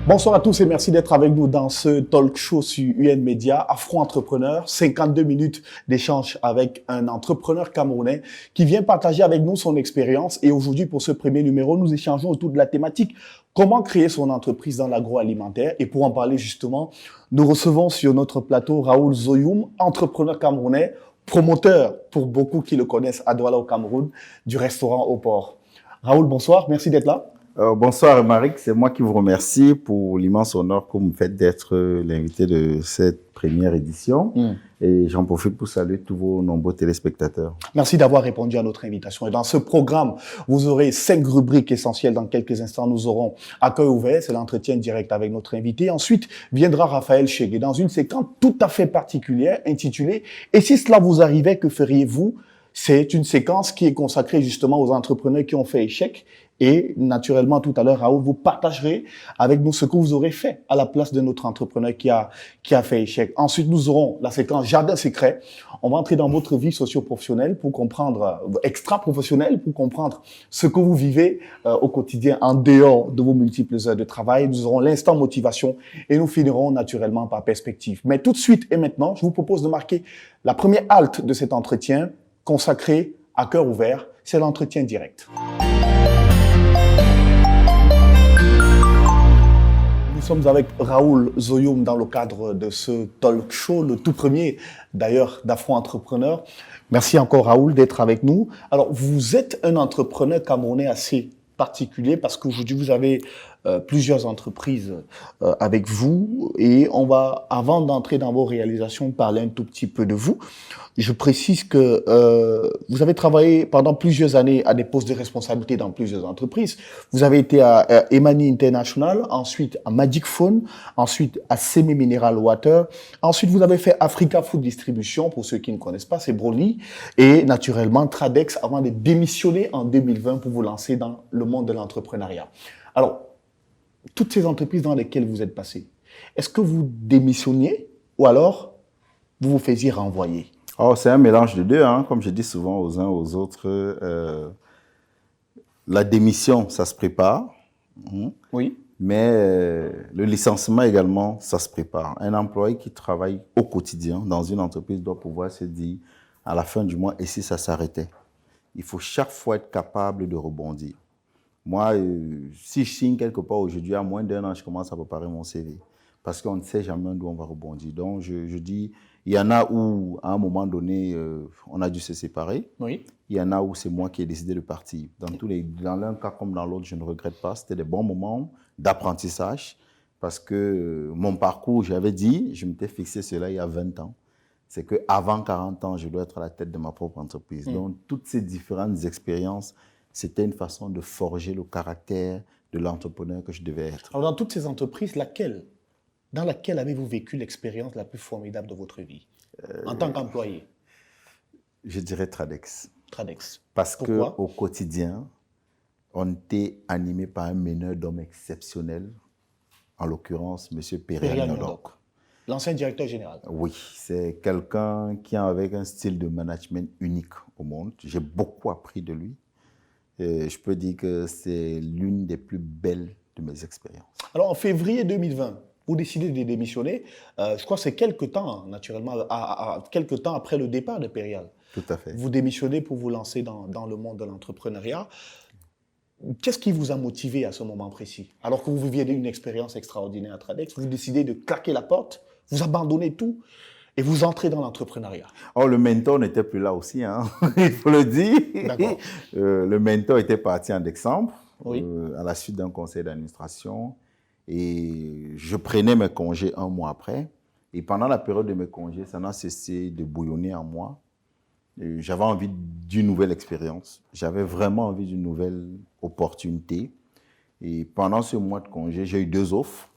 Bonsoir à tous et merci d'être avec nous dans ce talk show sur UN Media, Afro-Entrepreneur, 52 minutes d'échange avec un entrepreneur camerounais qui vient partager avec nous son expérience. Et aujourd'hui, pour ce premier numéro, nous échangeons autour de la thématique comment créer son entreprise dans l'agroalimentaire. Et pour en parler justement, nous recevons sur notre plateau Raoul Zoyoum, entrepreneur camerounais, promoteur pour beaucoup qui le connaissent à Douala au Cameroun, du restaurant au port. Raoul, bonsoir, merci d'être là. Bonsoir Marik, c'est moi qui vous remercie pour l'immense honneur que vous me faites d'être l'invité de cette première édition. Et j'en profite pour saluer tous vos nombreux téléspectateurs. Merci d'avoir répondu à notre invitation. Et dans ce programme, vous aurez 5 rubriques essentielles. Dans quelques instants, nous aurons Accueil ouvert, c'est l'entretien direct avec notre invité. Ensuite, viendra Raphaël Chegué dans une séquence tout à fait particulière intitulée « Et si cela vous arrivait, que feriez-vous » C'est une séquence qui est consacrée justement aux entrepreneurs qui ont fait échec. Et naturellement, tout à l'heure, Raoul, vous partagerez avec nous ce que vous aurez fait à la place de notre entrepreneur qui a fait échec. Ensuite, nous aurons la séquence Jardin secret. On va entrer dans votre vie socio-professionnelle pour comprendre, extra-professionnelle, pour comprendre ce que vous vivez au quotidien en dehors de vos multiples heures de travail. Nous aurons l'instant motivation et nous finirons naturellement par perspective. Mais tout de suite et maintenant, je vous propose de marquer la première halte de cet entretien consacré à cœur ouvert. C'est l'entretien direct. Nous sommes avec Raoul Zoyoum dans le cadre de ce talk show, le tout premier d'ailleurs d'Afro-Entrepreneur. Merci encore Raoul d'être avec nous. Alors vous êtes un entrepreneur camerounais assez particulier parce qu'aujourd'hui vous avez plusieurs entreprises avec vous et on va, avant d'entrer dans vos réalisations, parler un tout petit peu de vous. Je précise que vous avez travaillé pendant plusieurs années à des postes de responsabilité dans plusieurs entreprises. Vous avez été à Emani International, ensuite à Magic Phone, ensuite à Semi Mineral Water. Ensuite, vous avez fait Africa Food Distribution, pour ceux qui ne connaissent pas, c'est Broly. Et naturellement, Tradex, avant de démissionner en 2020 pour vous lancer dans le monde de l'entrepreneuriat. Alors, toutes ces entreprises dans lesquelles vous êtes passé, est-ce que vous démissionniez ou alors vous vous faisiez renvoyer? Oh, c'est un mélange de deux, hein. Comme je dis souvent aux uns aux autres. La démission, ça se prépare. Oui. Mais le licenciement également, ça se prépare. Un employé qui travaille au quotidien dans une entreprise doit pouvoir se dire à la fin du mois, et si ça s'arrêtait? Il faut chaque fois être capable de rebondir. Moi, si je signe quelque part aujourd'hui, à moins d'1 an, je commence à préparer mon CV. Parce qu'on ne sait jamais d'où on va rebondir. Donc, je dis, il y en a où, à un moment donné, on a dû se séparer. Oui. Il y en a où c'est moi qui ai décidé de partir. Dans l'un cas comme dans l'autre, je ne regrette pas. C'était des bons moments d'apprentissage. Parce que mon parcours, j'avais dit, je m'étais fixé cela il y a 20 ans. C'est qu'avant 40 ans, je dois être à la tête de ma propre entreprise. Donc, toutes ces différentes expériences, c'était une façon de forger le caractère de l'entrepreneur que je devais être. Alors, dans toutes ces entreprises, dans laquelle avez-vous vécu l'expérience la plus formidable de votre vie en tant qu'employé? Je dirais Tradex. Tradex. Parce qu'au quotidien, on était animé par un meneur d'hommes exceptionnel, en l'occurrence, M. Péréal Nyodok. L'ancien directeur général. Oui, c'est quelqu'un qui a avec un style de management unique au monde. J'ai beaucoup appris de lui. Et je peux dire que c'est l'une des plus belles de mes expériences. Alors, en février 2020, vous décidez de démissionner. Je crois que c'est quelques temps, naturellement, quelques temps après le départ de Péréal. Tout à fait. Vous démissionnez pour vous lancer dans le monde de l'entrepreneuriat. Qu'est-ce qui vous a motivé à ce moment précis? Alors que vous viviez une expérience extraordinaire à Tradex, vous décidez de claquer la porte, vous abandonnez tout et vous entrez dans l'entrepreneuriat. Oh, le mentor n'était plus là aussi, hein. Il faut le dire. D'accord. Le mentor était parti en décembre, oui. À la suite d'un conseil d'administration. Et je prenais mes congés 1 mois après. Et pendant la période de mes congés, ça n'a cessé de bouillonner en moi. J'avais envie d'une nouvelle expérience. J'avais vraiment envie d'une nouvelle opportunité. Et pendant ce mois de congé, j'ai eu 2 offres.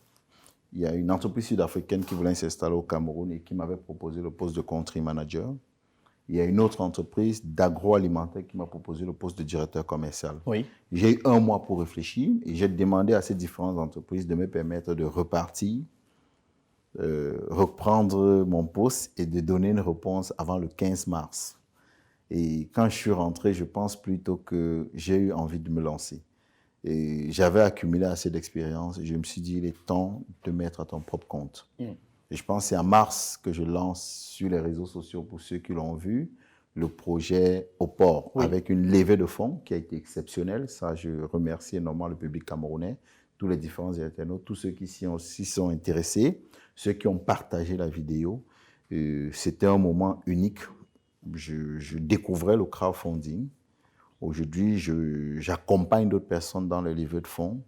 Il y a une entreprise sud-africaine qui voulait s'installer au Cameroun et qui m'avait proposé le poste de country manager. il y a une autre entreprise d'agroalimentaire qui m'a proposé le poste de directeur commercial. Oui. J'ai eu 1 mois pour réfléchir et j'ai demandé à ces différentes entreprises de me permettre de repartir, reprendre mon poste et de donner une réponse avant le 15 mars. Et quand je suis rentré, je pense plutôt que j'ai eu envie de me lancer. Et j'avais accumulé assez d'expérience et je me suis dit, il est temps de te mettre à ton propre compte. Et je pense que c'est en mars que je lance sur les réseaux sociaux, pour ceux qui l'ont vu, le projet au port, avec une levée de fonds qui a été exceptionnelle. Ça, je remercie énormément le public camerounais, tous les différents internautes, tous ceux qui s'y sont intéressés, ceux qui ont partagé la vidéo. C'était un moment unique. Je découvrais le crowdfunding. Aujourd'hui, j'accompagne d'autres personnes dans le levée de fonds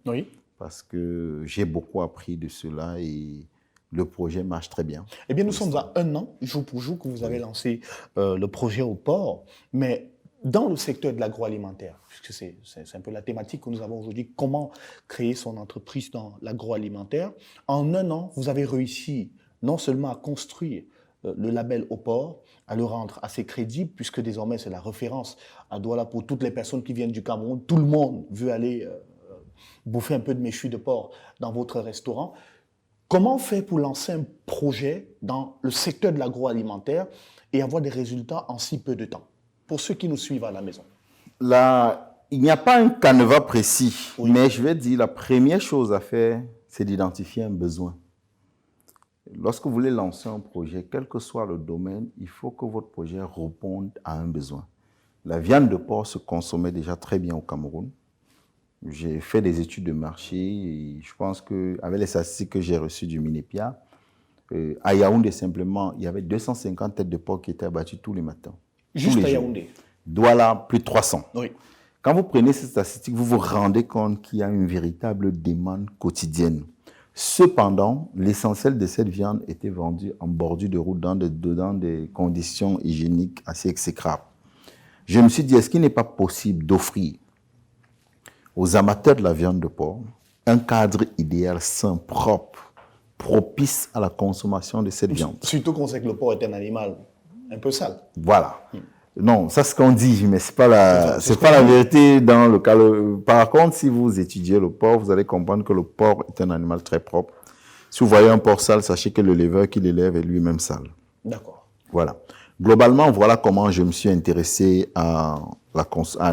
parce que j'ai beaucoup appris de cela et le projet marche très bien. Eh bien, nous sommes à 1 an, jour pour jour, que vous avez lancé le projet au port. Mais dans le secteur de l'agroalimentaire, puisque c'est un peu la thématique que nous avons aujourd'hui, comment créer son entreprise dans l'agroalimentaire, en 1 an, vous avez réussi non seulement à construire le label au port, à le rendre assez crédible, puisque désormais c'est la référence à Douala pour toutes les personnes qui viennent du Cameroun. Tout le monde veut aller bouffer un peu de méchoui de porc dans votre restaurant. Comment on fait pour lancer un projet dans le secteur de l'agroalimentaire et avoir des résultats en si peu de temps, pour ceux qui nous suivent à la maison? Là, il n'y a pas un canevas précis, mais je vais dire, la première chose à faire, c'est d'identifier un besoin. Lorsque vous voulez lancer un projet, quel que soit le domaine, il faut que votre projet réponde à un besoin. La viande de porc se consommait déjà très bien au Cameroun. J'ai fait des études de marché et je pense qu'avec les statistiques que j'ai reçues du Minepia, à Yaoundé simplement, il y avait 250 têtes de porc qui étaient abattues tous les matins. Juste à Yaoundé? Douala, plus de 300. Oui. Quand vous prenez ces statistiques, vous vous rendez compte qu'il y a une véritable demande quotidienne. Cependant, l'essentiel de cette viande était vendu en bordure de route dans des conditions hygiéniques assez exécrables. Je me suis dit, est-ce qu'il n'est pas possible d'offrir aux amateurs de la viande de porc un cadre idéal, sain, propre, propice à la consommation de cette viande? Surtout qu'on sait que le porc est un animal un peu sale. Voilà. Non, ça c'est ce qu'on dit, mais c'est pas la vérité dans le cas. Par contre, si vous étudiez le porc, vous allez comprendre que le porc est un animal très propre. Si vous voyez un porc sale, sachez que l'éleveur qui l'élève est lui-même sale. D'accord. Voilà. Globalement, voilà comment je me suis intéressé à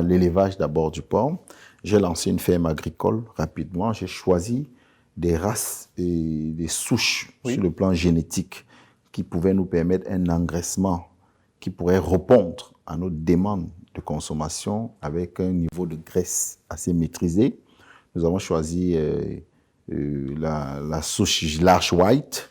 l'élevage d'abord du porc. J'ai lancé une ferme agricole rapidement. J'ai choisi des races et des souches sur le plan génétique qui pouvaient nous permettre un engraissement qui pourrait répondre à nos demandes de consommation avec un niveau de graisse assez maîtrisé. Nous avons choisi la souche Large White,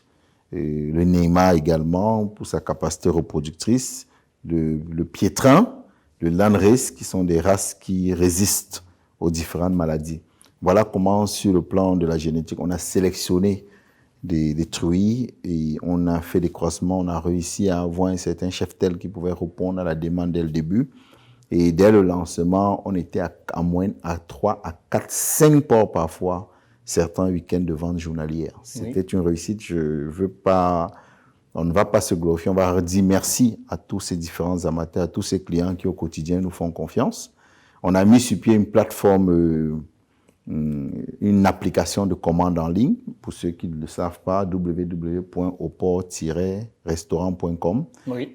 le Neymar également pour sa capacité reproductrice, le Piétrin, le Landrace, qui sont des races qui résistent aux différentes maladies. Voilà comment, sur le plan de la génétique, on a sélectionné des truies et on a fait des croisements, on a réussi à avoir un certain cheptel qui pouvait répondre à la demande dès le début. Et dès le lancement, on était à moins à 3, à 4, 5 porcs parfois, certains week-ends de vente journalière. C'était une réussite, on ne va pas se glorifier, on va dire merci à tous ces différents amateurs, à tous ces clients qui au quotidien nous font confiance. On a mis sur pied une plateforme, une application de commande en ligne, pour ceux qui ne le savent pas, www.oport-restaurant.com.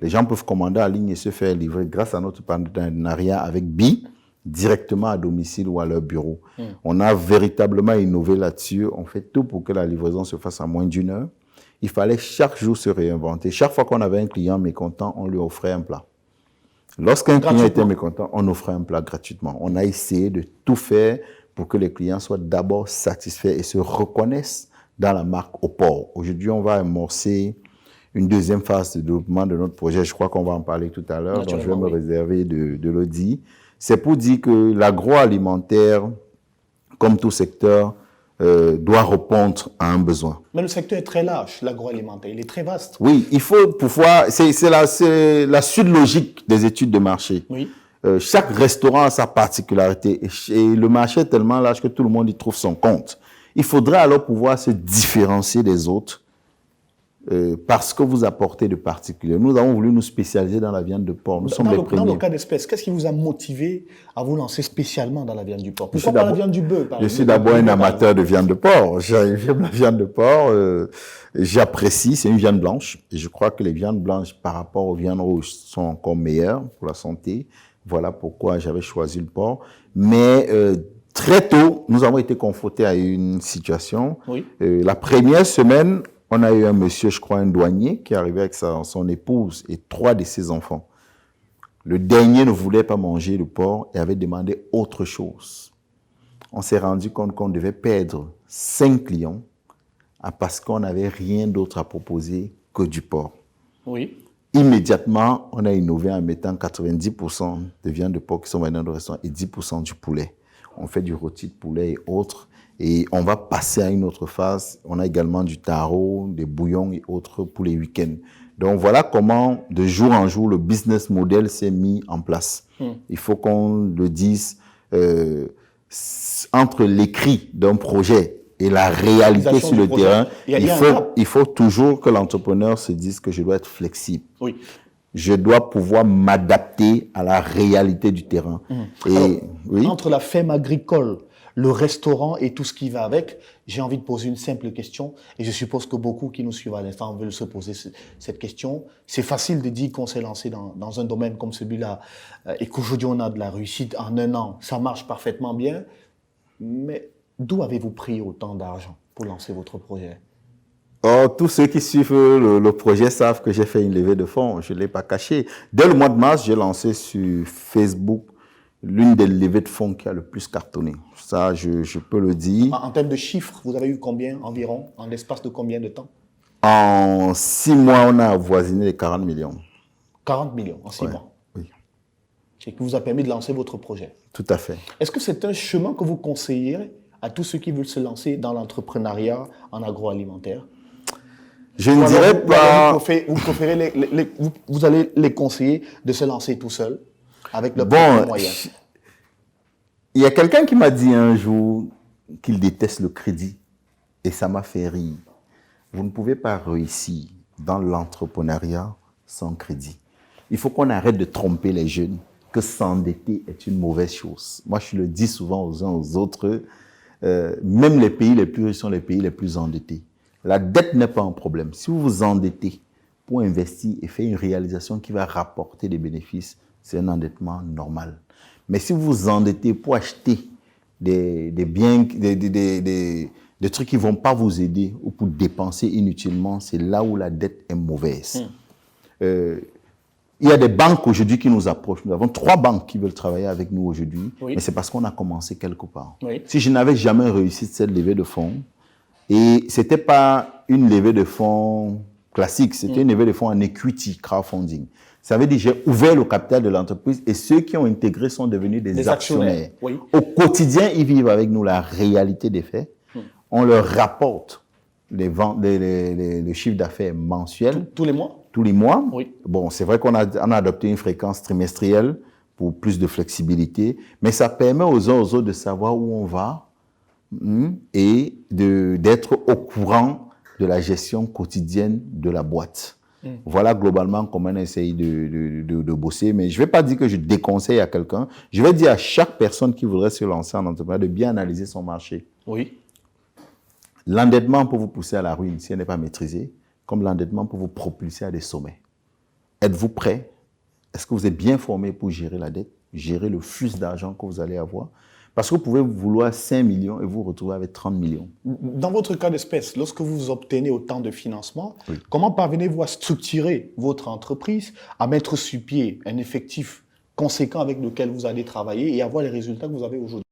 Les gens peuvent commander en ligne et se faire livrer grâce à notre partenariat avec BI, directement à domicile ou à leur bureau. On a véritablement innové là-dessus. On fait tout pour que la livraison se fasse en moins d'1 heure. Il fallait chaque jour se réinventer. Chaque fois qu'on avait un client mécontent, on lui offrait un plat. Lorsqu'un client était mécontent, on offrait un plat gratuitement. On a essayé de tout faire pour que les clients soient d'abord satisfaits et se reconnaissent dans la marque au port. Aujourd'hui, on va amorcer une deuxième phase de développement de notre projet. Je crois qu'on va en parler tout à l'heure, donc je vais me réserver de le dire. C'est pour dire que l'agroalimentaire, comme tout secteur, doit répondre à un besoin. Mais le secteur est très large, l'agroalimentaire, il est très vaste. Oui, il faut pouvoir, c'est la suite logique des études de marché. Oui. Chaque restaurant a sa particularité et le marché est tellement large que tout le monde y trouve son compte. Il faudrait alors pouvoir se différencier des autres parce que vous apportez de particulier. Nous avons voulu nous spécialiser dans la viande de porc. Nous sommes les premiers. Dans le cas d'espèce, qu'est-ce qui vous a motivé à vous lancer spécialement dans la viande du porc? Pourquoi pas la viande du bœuf? Je suis d'abord un amateur de viande de porc. J'aime la viande de porc. J'apprécie. C'est une viande blanche. Et je crois que les viandes blanches par rapport aux viandes rouges sont encore meilleures pour la santé. Voilà pourquoi j'avais choisi le porc. Mais très tôt, nous avons été confrontés à une situation. Oui. La première semaine, on a eu un monsieur, je crois, un douanier, qui est arrivé avec son épouse et 3 de ses enfants. Le dernier ne voulait pas manger le porc et avait demandé autre chose. On s'est rendu compte qu'on devait perdre 5 clients parce qu'on n'avait rien d'autre à proposer que du porc. Oui. Immédiatement, on a innové en mettant 90% de viande de porc qui sont vendues dans le restaurant et 10% du poulet. On fait du rôti de poulet et autres. Et on va passer à une autre phase. On a également du taro, des bouillons et autres pour les week-ends. Donc voilà comment, de jour en jour, le business model s'est mis en place. Il faut qu'on le dise, entre l'écrit d'un projet et la réalité sur le terrain, il faut toujours que l'entrepreneur se dise que je dois être flexible. Oui. Je dois pouvoir m'adapter à la réalité du terrain. Et, alors, oui? Entre la ferme agricole, le restaurant et tout ce qui va avec, j'ai envie de poser une simple question, et je suppose que beaucoup qui nous suivent à l'instant veulent se poser cette question. C'est facile de dire qu'on s'est lancé dans un domaine comme celui-là, et qu'aujourd'hui on a de la réussite en 1 an, ça marche parfaitement bien, mais d'où avez-vous pris autant d'argent pour lancer votre projet? Tous ceux qui suivent le projet savent que j'ai fait une levée de fonds, je ne l'ai pas caché. Dès le mois de mars, j'ai lancé sur Facebook l'une des levées de fonds qui a le plus cartonné. Ça, je peux le dire. En termes de chiffres, vous avez eu combien environ, en l'espace de combien de temps? En 6 mois, on a avoisiné les 40 millions. 40 millions en 6 mois. Oui. Et qui vous a permis de lancer votre projet. Tout à fait. Est-ce que c'est un chemin que vous conseillez à tous ceux qui veulent se lancer dans l'entrepreneuriat en agroalimentaire? Je ne dirais pas... Vous allez les conseiller de se lancer tout seul avec le moyen. Il y a quelqu'un qui m'a dit un jour qu'il déteste le crédit et ça m'a fait rire. Vous ne pouvez pas réussir dans l'entrepreneuriat sans crédit. Il faut qu'on arrête de tromper les jeunes que s'endetter est une mauvaise chose. Moi, je le dis souvent aux uns aux autres, même les pays les plus riches sont les pays les plus endettés. La dette n'est pas un problème. Si vous vous endettez pour investir et faire une réalisation qui va rapporter des bénéfices, c'est un endettement normal. Mais si vous vous endettez pour acheter des biens, des trucs qui ne vont pas vous aider ou pour dépenser inutilement, c'est là où la dette est mauvaise. Il y a des banques aujourd'hui qui nous approchent. Nous avons 3 banques qui veulent travailler avec nous aujourd'hui, mais c'est parce qu'on a commencé quelque part. Oui. Si je n'avais jamais réussi cette levée de fonds, et ce n'était pas une levée de fonds classique, c'était une levée de fonds en equity crowdfunding. Ça veut dire que j'ai ouvert le capital de l'entreprise et ceux qui ont intégré sont devenus des actionnaires. Oui. Au quotidien, ils vivent avec nous la réalité des faits. On leur rapporte les chiffres d'affaires mensuels. Tous les mois? Tous les mois. Oui. Bon, c'est vrai qu'on a adopté une fréquence trimestrielle pour plus de flexibilité, mais ça permet aux uns aux autres de savoir où on va et d'être au courant de la gestion quotidienne de la boîte. Voilà globalement comment on essaye de bosser. Mais je ne vais pas dire que je déconseille à quelqu'un. Je vais dire à chaque personne qui voudrait se lancer en entrepreneur de bien analyser son marché. Oui. L'endettement peut vous pousser à la ruine si elle n'est pas maîtrisée, comme l'endettement peut vous propulser à des sommets. Êtes-vous prêt? Est-ce que vous êtes bien formé pour gérer la dette, gérer le flux d'argent que vous allez avoir? Parce que vous pouvez vouloir 5 millions et vous retrouver avec 30 millions. Dans votre cas d'espèce, lorsque vous obtenez autant de financement, comment parvenez-vous à structurer votre entreprise, à mettre sur pied un effectif conséquent avec lequel vous allez travailler et avoir les résultats que vous avez aujourd'hui?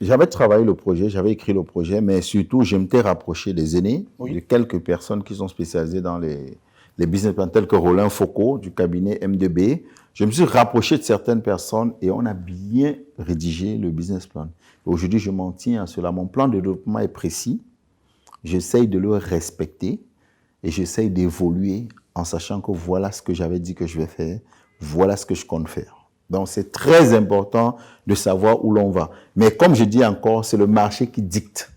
J'avais travaillé le projet, j'avais écrit le projet, mais surtout, je m'étais rapproché des aînés, de quelques personnes qui sont spécialisées dans les business plans, tels que Roland Foucault, du cabinet M2B. Je me suis rapproché de certaines personnes et on a bien rédigé le business plan. Aujourd'hui, je m'en tiens à cela. Mon plan de développement est précis. J'essaye de le respecter et j'essaye d'évoluer en sachant que voilà ce que j'avais dit que je vais faire, voilà ce que je compte faire. Donc, c'est très important de savoir où l'on va. Mais comme je dis encore, c'est le marché qui dicte.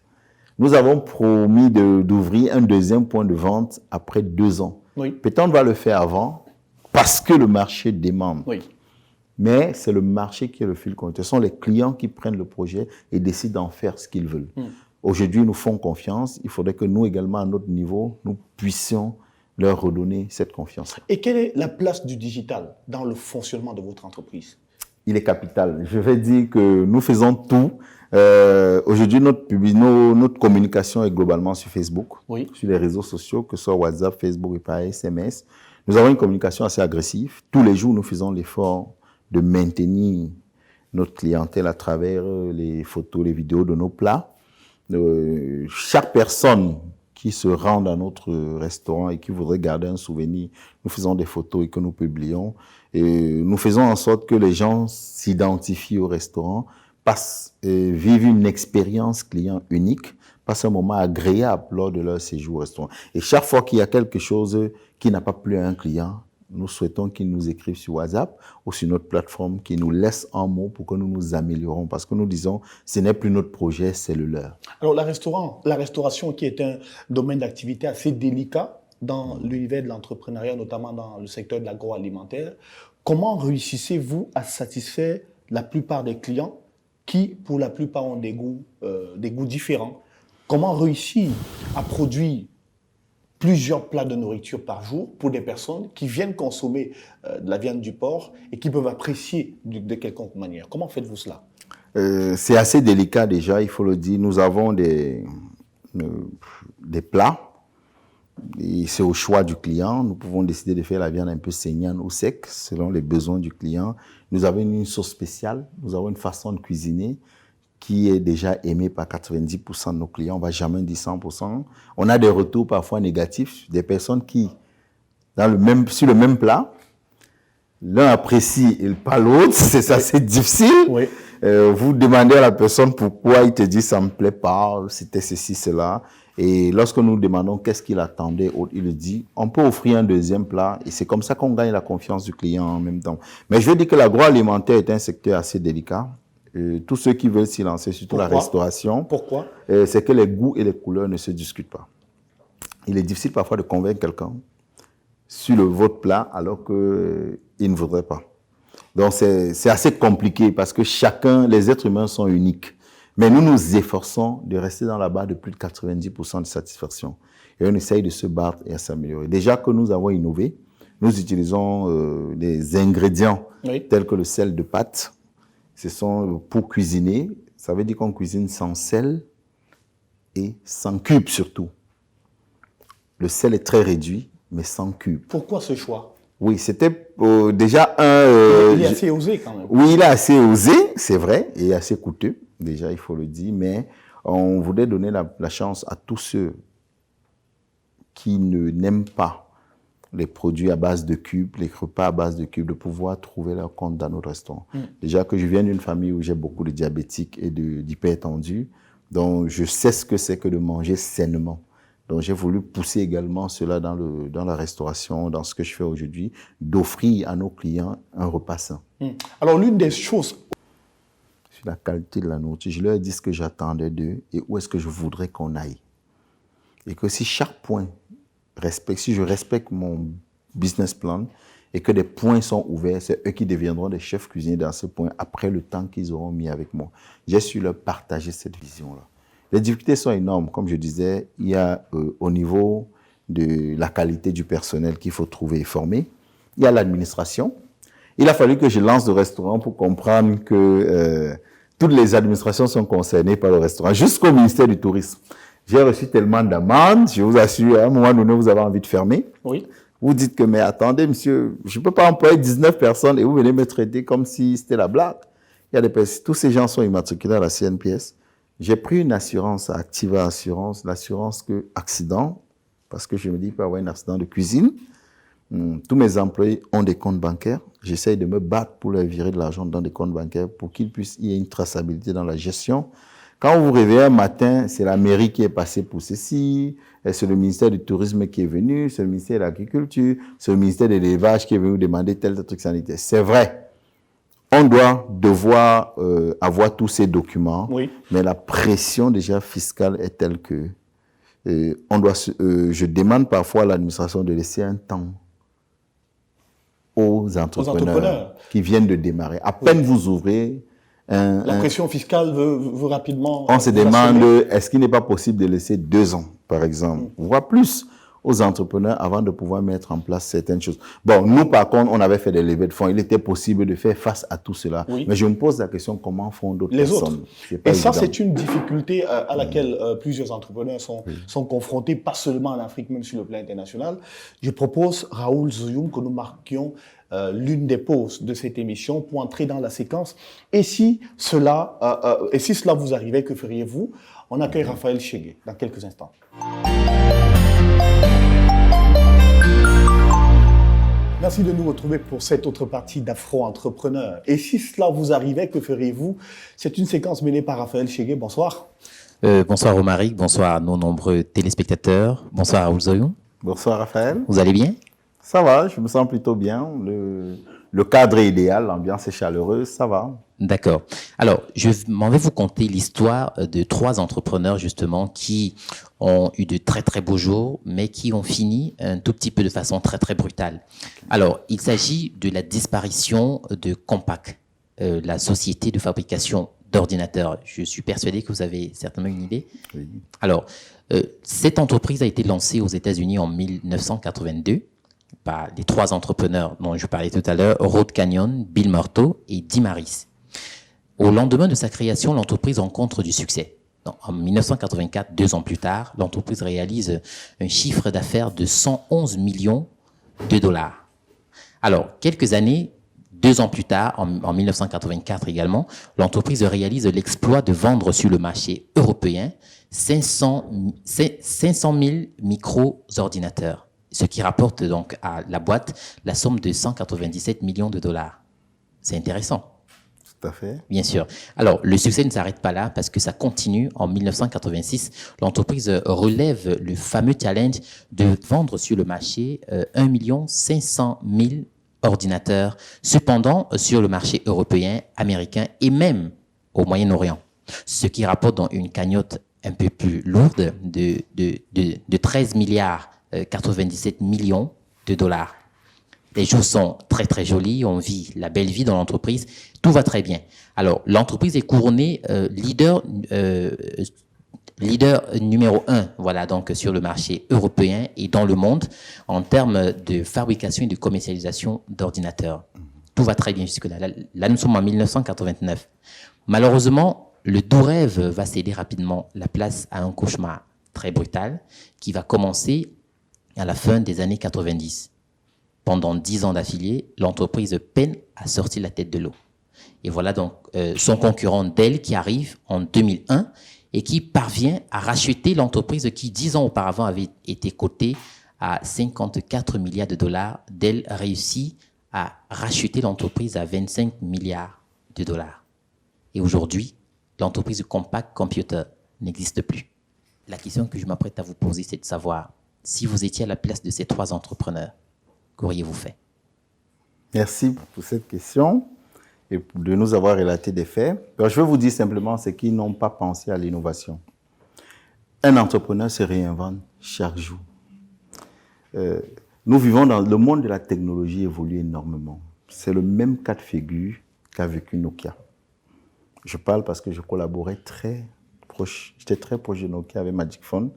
Nous avons promis d'ouvrir un deuxième point de vente après 2 ans. Oui. Peut-être on va le faire avant parce que le marché demande. Oui. Mais c'est le marché qui est le fil conducteur. Ce sont les clients qui prennent le projet et décident d'en faire ce qu'ils veulent. Aujourd'hui, ils nous font confiance. Il faudrait que nous également, à notre niveau, nous puissions leur redonner cette confiance. Et quelle est la place du digital dans le fonctionnement de votre entreprise? Il est capital. Je vais dire que nous faisons tout. Aujourd'hui, notre communication est globalement sur Facebook, oui, sur les réseaux sociaux, que ce soit WhatsApp, Facebook et par SMS. Nous avons une communication assez agressive. Tous les jours, nous faisons l'effort de maintenir notre clientèle à travers les photos, les vidéos de nos plats. Chaque personne qui se rend dans notre restaurant et qui voudrait garder un souvenir, nous faisons des photos et que nous publions. Et nous faisons en sorte que les gens s'identifient au restaurant, vivent une expérience client unique, passent un moment agréable lors de leur séjour au restaurant. Et chaque fois qu'il y a quelque chose qui n'a pas plu à un client, nous souhaitons qu'ils nous écrivent sur WhatsApp ou sur notre plateforme, qu'ils nous laissent un mot pour que nous nous améliorons. Parce que nous disons, ce n'est plus notre projet, c'est le leur. Alors, la restauration qui est un domaine d'activité assez délicat dans l'univers de l'entrepreneuriat, notamment dans le secteur de l'agroalimentaire, comment réussissez-vous à satisfaire la plupart des clients qui, pour la plupart, ont des goûts différents? Comment réussir à produire plusieurs plats de nourriture par jour pour des personnes qui viennent consommer de la viande du porc et qui peuvent apprécier de quelconque manière? Comment faites-vous cela? C'est assez délicat déjà, il faut le dire. Nous avons des plats, et c'est au choix du client. Nous pouvons décider de faire la viande un peu saignante ou sec, selon les besoins du client. Nous avons une sauce spéciale, nous avons une façon de cuisiner qui est déjà aimée par 90% de nos clients. On ne va jamais dire 100%. On a des retours parfois négatifs, des personnes qui, sur le même plat, l'un apprécie et pas l'autre, c'est difficile. Oui. Vous demandez à la personne pourquoi, il te dit ça me plaît pas, c'était ceci, cela. Et lorsque nous demandons qu'est-ce qu'il attendait, il le dit, on peut offrir un deuxième plat et c'est comme ça qu'on gagne la confiance du client en même temps. Mais je veux dire que l'agroalimentaire est un secteur assez délicat. Tous ceux qui veulent s'y lancer, surtout la restauration. Pourquoi? C'est que les goûts et les couleurs ne se discutent pas. Il est difficile parfois de convaincre quelqu'un sur votre plat alors qu'il ne voudrait pas. Donc c'est assez compliqué parce que les êtres humains sont uniques. Mais nous nous efforçons de rester dans la barre de plus de 90% de satisfaction. Et on essaye de se battre et à s'améliorer. Déjà que nous avons innové, nous utilisons des ingrédients tels que le sel de pâte. Ce sont pour cuisiner, ça veut dire qu'on cuisine sans sel et sans cube surtout. Le sel est très réduit, mais sans cube. Pourquoi ce choix? Oui, c'était déjà il est assez osé quand même. Oui, il est assez osé, c'est vrai, et assez coûteux, déjà il faut le dire, mais on voulait donner la chance à tous ceux qui n'aiment pas les produits à base de cubes, les repas à base de cubes, de pouvoir trouver leur compte dans notre restaurant. Déjà que je viens d'une famille où j'ai beaucoup de diabétiques et d'hypertendus, donc je sais ce que c'est que de manger sainement. Donc j'ai voulu pousser également cela dans la restauration, dans ce que je fais aujourd'hui, d'offrir à nos clients un repas sain. Alors l'une des choses... Sur la qualité de la nourriture, je leur ai dit ce que j'attendais d'eux et où est-ce que je voudrais qu'on aille. Et que si chaque point si je respecte mon business plan et que des points sont ouverts, c'est eux qui deviendront des chefs cuisiniers dans ce point après le temps qu'ils auront mis avec moi. J'ai su leur partager cette vision-là. Les difficultés sont énormes. Comme je disais, il y a au niveau de la qualité du personnel qu'il faut trouver et former. Il y a l'administration. Il a fallu que je lance le restaurant pour comprendre que toutes les administrations sont concernées par le restaurant, jusqu'au ministère du Tourisme. J'ai reçu tellement d'amendes, je vous assure, à un moment donné, vous avez envie de fermer. Oui. Vous dites que, mais attendez, monsieur, je ne peux pas employer 19 personnes et vous venez me traiter comme si c'était la blague. Il y a tous ces gens sont immatriculés à la CNPS. J'ai pris une assurance à Activa Assurance, l'assurance que accident, parce que je me dis qu'il peut y avoir un accident de cuisine. Tous mes employés ont des comptes bancaires. J'essaye de me battre pour leur virer de l'argent dans des comptes bancaires pour qu'il y ait une traçabilité dans la gestion. Quand vous vous réveillez un matin, c'est la mairie qui est passée pour ceci, c'est le ministère du Tourisme qui est venu, c'est le ministère de l'Agriculture, c'est le ministère de l'Élevage qui est venu demander tel truc sanitaire. C'est vrai. On doit devoir avoir tous ces documents, Oui. mais la pression déjà fiscale est telle que je demande parfois à l'administration de laisser un temps aux entrepreneurs qui viennent de démarrer. À peine vous ouvrez la pression fiscale veut rapidement... On se demande, est-ce qu'il n'est pas possible de laisser 2 ans, par exemple, voire plus, aux entrepreneurs avant de pouvoir mettre en place certaines choses. Bon, nous, par contre, on avait fait des levées de fonds. Il était possible de faire face à tout cela. Oui. Mais je me pose la question, comment font d'autres les personnes? autres. Et ça, c'est une difficulté à laquelle plusieurs entrepreneurs sont confrontés, pas seulement en Afrique, même sur le plan international. Je propose, Raoul Zoyoum, que nous marquions l'une des pauses de cette émission pour entrer dans la séquence. Et si cela vous arrivait, que feriez-vous? On accueille Raphaël Chegué dans quelques instants. Merci de nous retrouver pour cette autre partie d'Afro-Entrepreneur. Et si cela vous arrivait, que feriez-vous? C'est une séquence menée par Raphaël Chegué. Bonsoir. Bonsoir Romaric, bonsoir à nos nombreux téléspectateurs. Bonsoir Raoul Zoyoum. Bonsoir Raphaël. Vous allez bien? Ça va, je me sens plutôt bien. Le cadre est idéal, l'ambiance est chaleureuse, ça va. D'accord. Alors, je m'en vais vous conter l'histoire de 3 entrepreneurs justement qui ont eu de très très beaux jours, mais qui ont fini un tout petit peu de façon très très brutale. Alors, il s'agit de la disparition de Compaq, la société de fabrication d'ordinateurs. Je suis persuadé que vous avez certainement une idée. Oui. Alors, cette entreprise a été lancée aux États-Unis en 1982 par les 3 entrepreneurs dont je parlais tout à l'heure, Rod Canyon, Bill Murto et Dee Maris. Au lendemain de sa création, l'entreprise rencontre du succès. Donc, en 1984, 2 ans plus tard, l'entreprise réalise un chiffre d'affaires de 111 millions de dollars. Alors, quelques années, 2 ans plus tard, en 1984 également, l'entreprise réalise l'exploit de vendre sur le marché européen 500 000 micro-ordinateurs, ce qui rapporte donc à la boîte la somme de 197 millions de dollars. C'est intéressant. Tout à fait. Bien sûr. Alors, le succès ne s'arrête pas là parce que ça continue. En 1986, l'entreprise relève le fameux challenge de vendre sur le marché 1 500 000 ordinateurs, cependant sur le marché européen, américain et même au Moyen-Orient, ce qui rapporte donc une cagnotte un peu plus lourde de 13 milliards 97 millions de dollars. Les jours sont très très jolis, on vit la belle vie dans l'entreprise, tout va très bien. Alors, l'entreprise est couronnée leader numéro 1, voilà, donc sur le marché européen et dans le monde en termes de fabrication et de commercialisation d'ordinateurs. Tout va très bien jusque-là. Là, nous sommes en 1989. Malheureusement, le doux rêve va céder rapidement la place à un cauchemar très brutal qui va commencer à la fin des années 90. Pendant 10 ans d'affilée, l'entreprise peine à sortir la tête de l'eau. Et voilà donc son concurrent Dell qui arrive en 2001 et qui parvient à racheter l'entreprise qui 10 ans auparavant avait été cotée à 54 milliards de dollars. Dell réussit à racheter l'entreprise à 25 milliards de dollars. Et aujourd'hui, l'entreprise Compaq Computer n'existe plus. La question que je m'apprête à vous poser, c'est de savoir si vous étiez à la place de ces 3 entrepreneurs, qu'auriez-vous fait? Merci pour cette question et de nous avoir relaté des faits. Alors, je veux vous dire simplement, c'est qu'ils n'ont pas pensé à l'innovation. Un entrepreneur se réinvente chaque jour. Nous vivons dans le monde de la technologie évolue énormément. C'est le même cas de figure qu'a vécu Nokia. Je parle parce que je collaborais très proche, j'étais très proche de Nokia avec Magic Phone,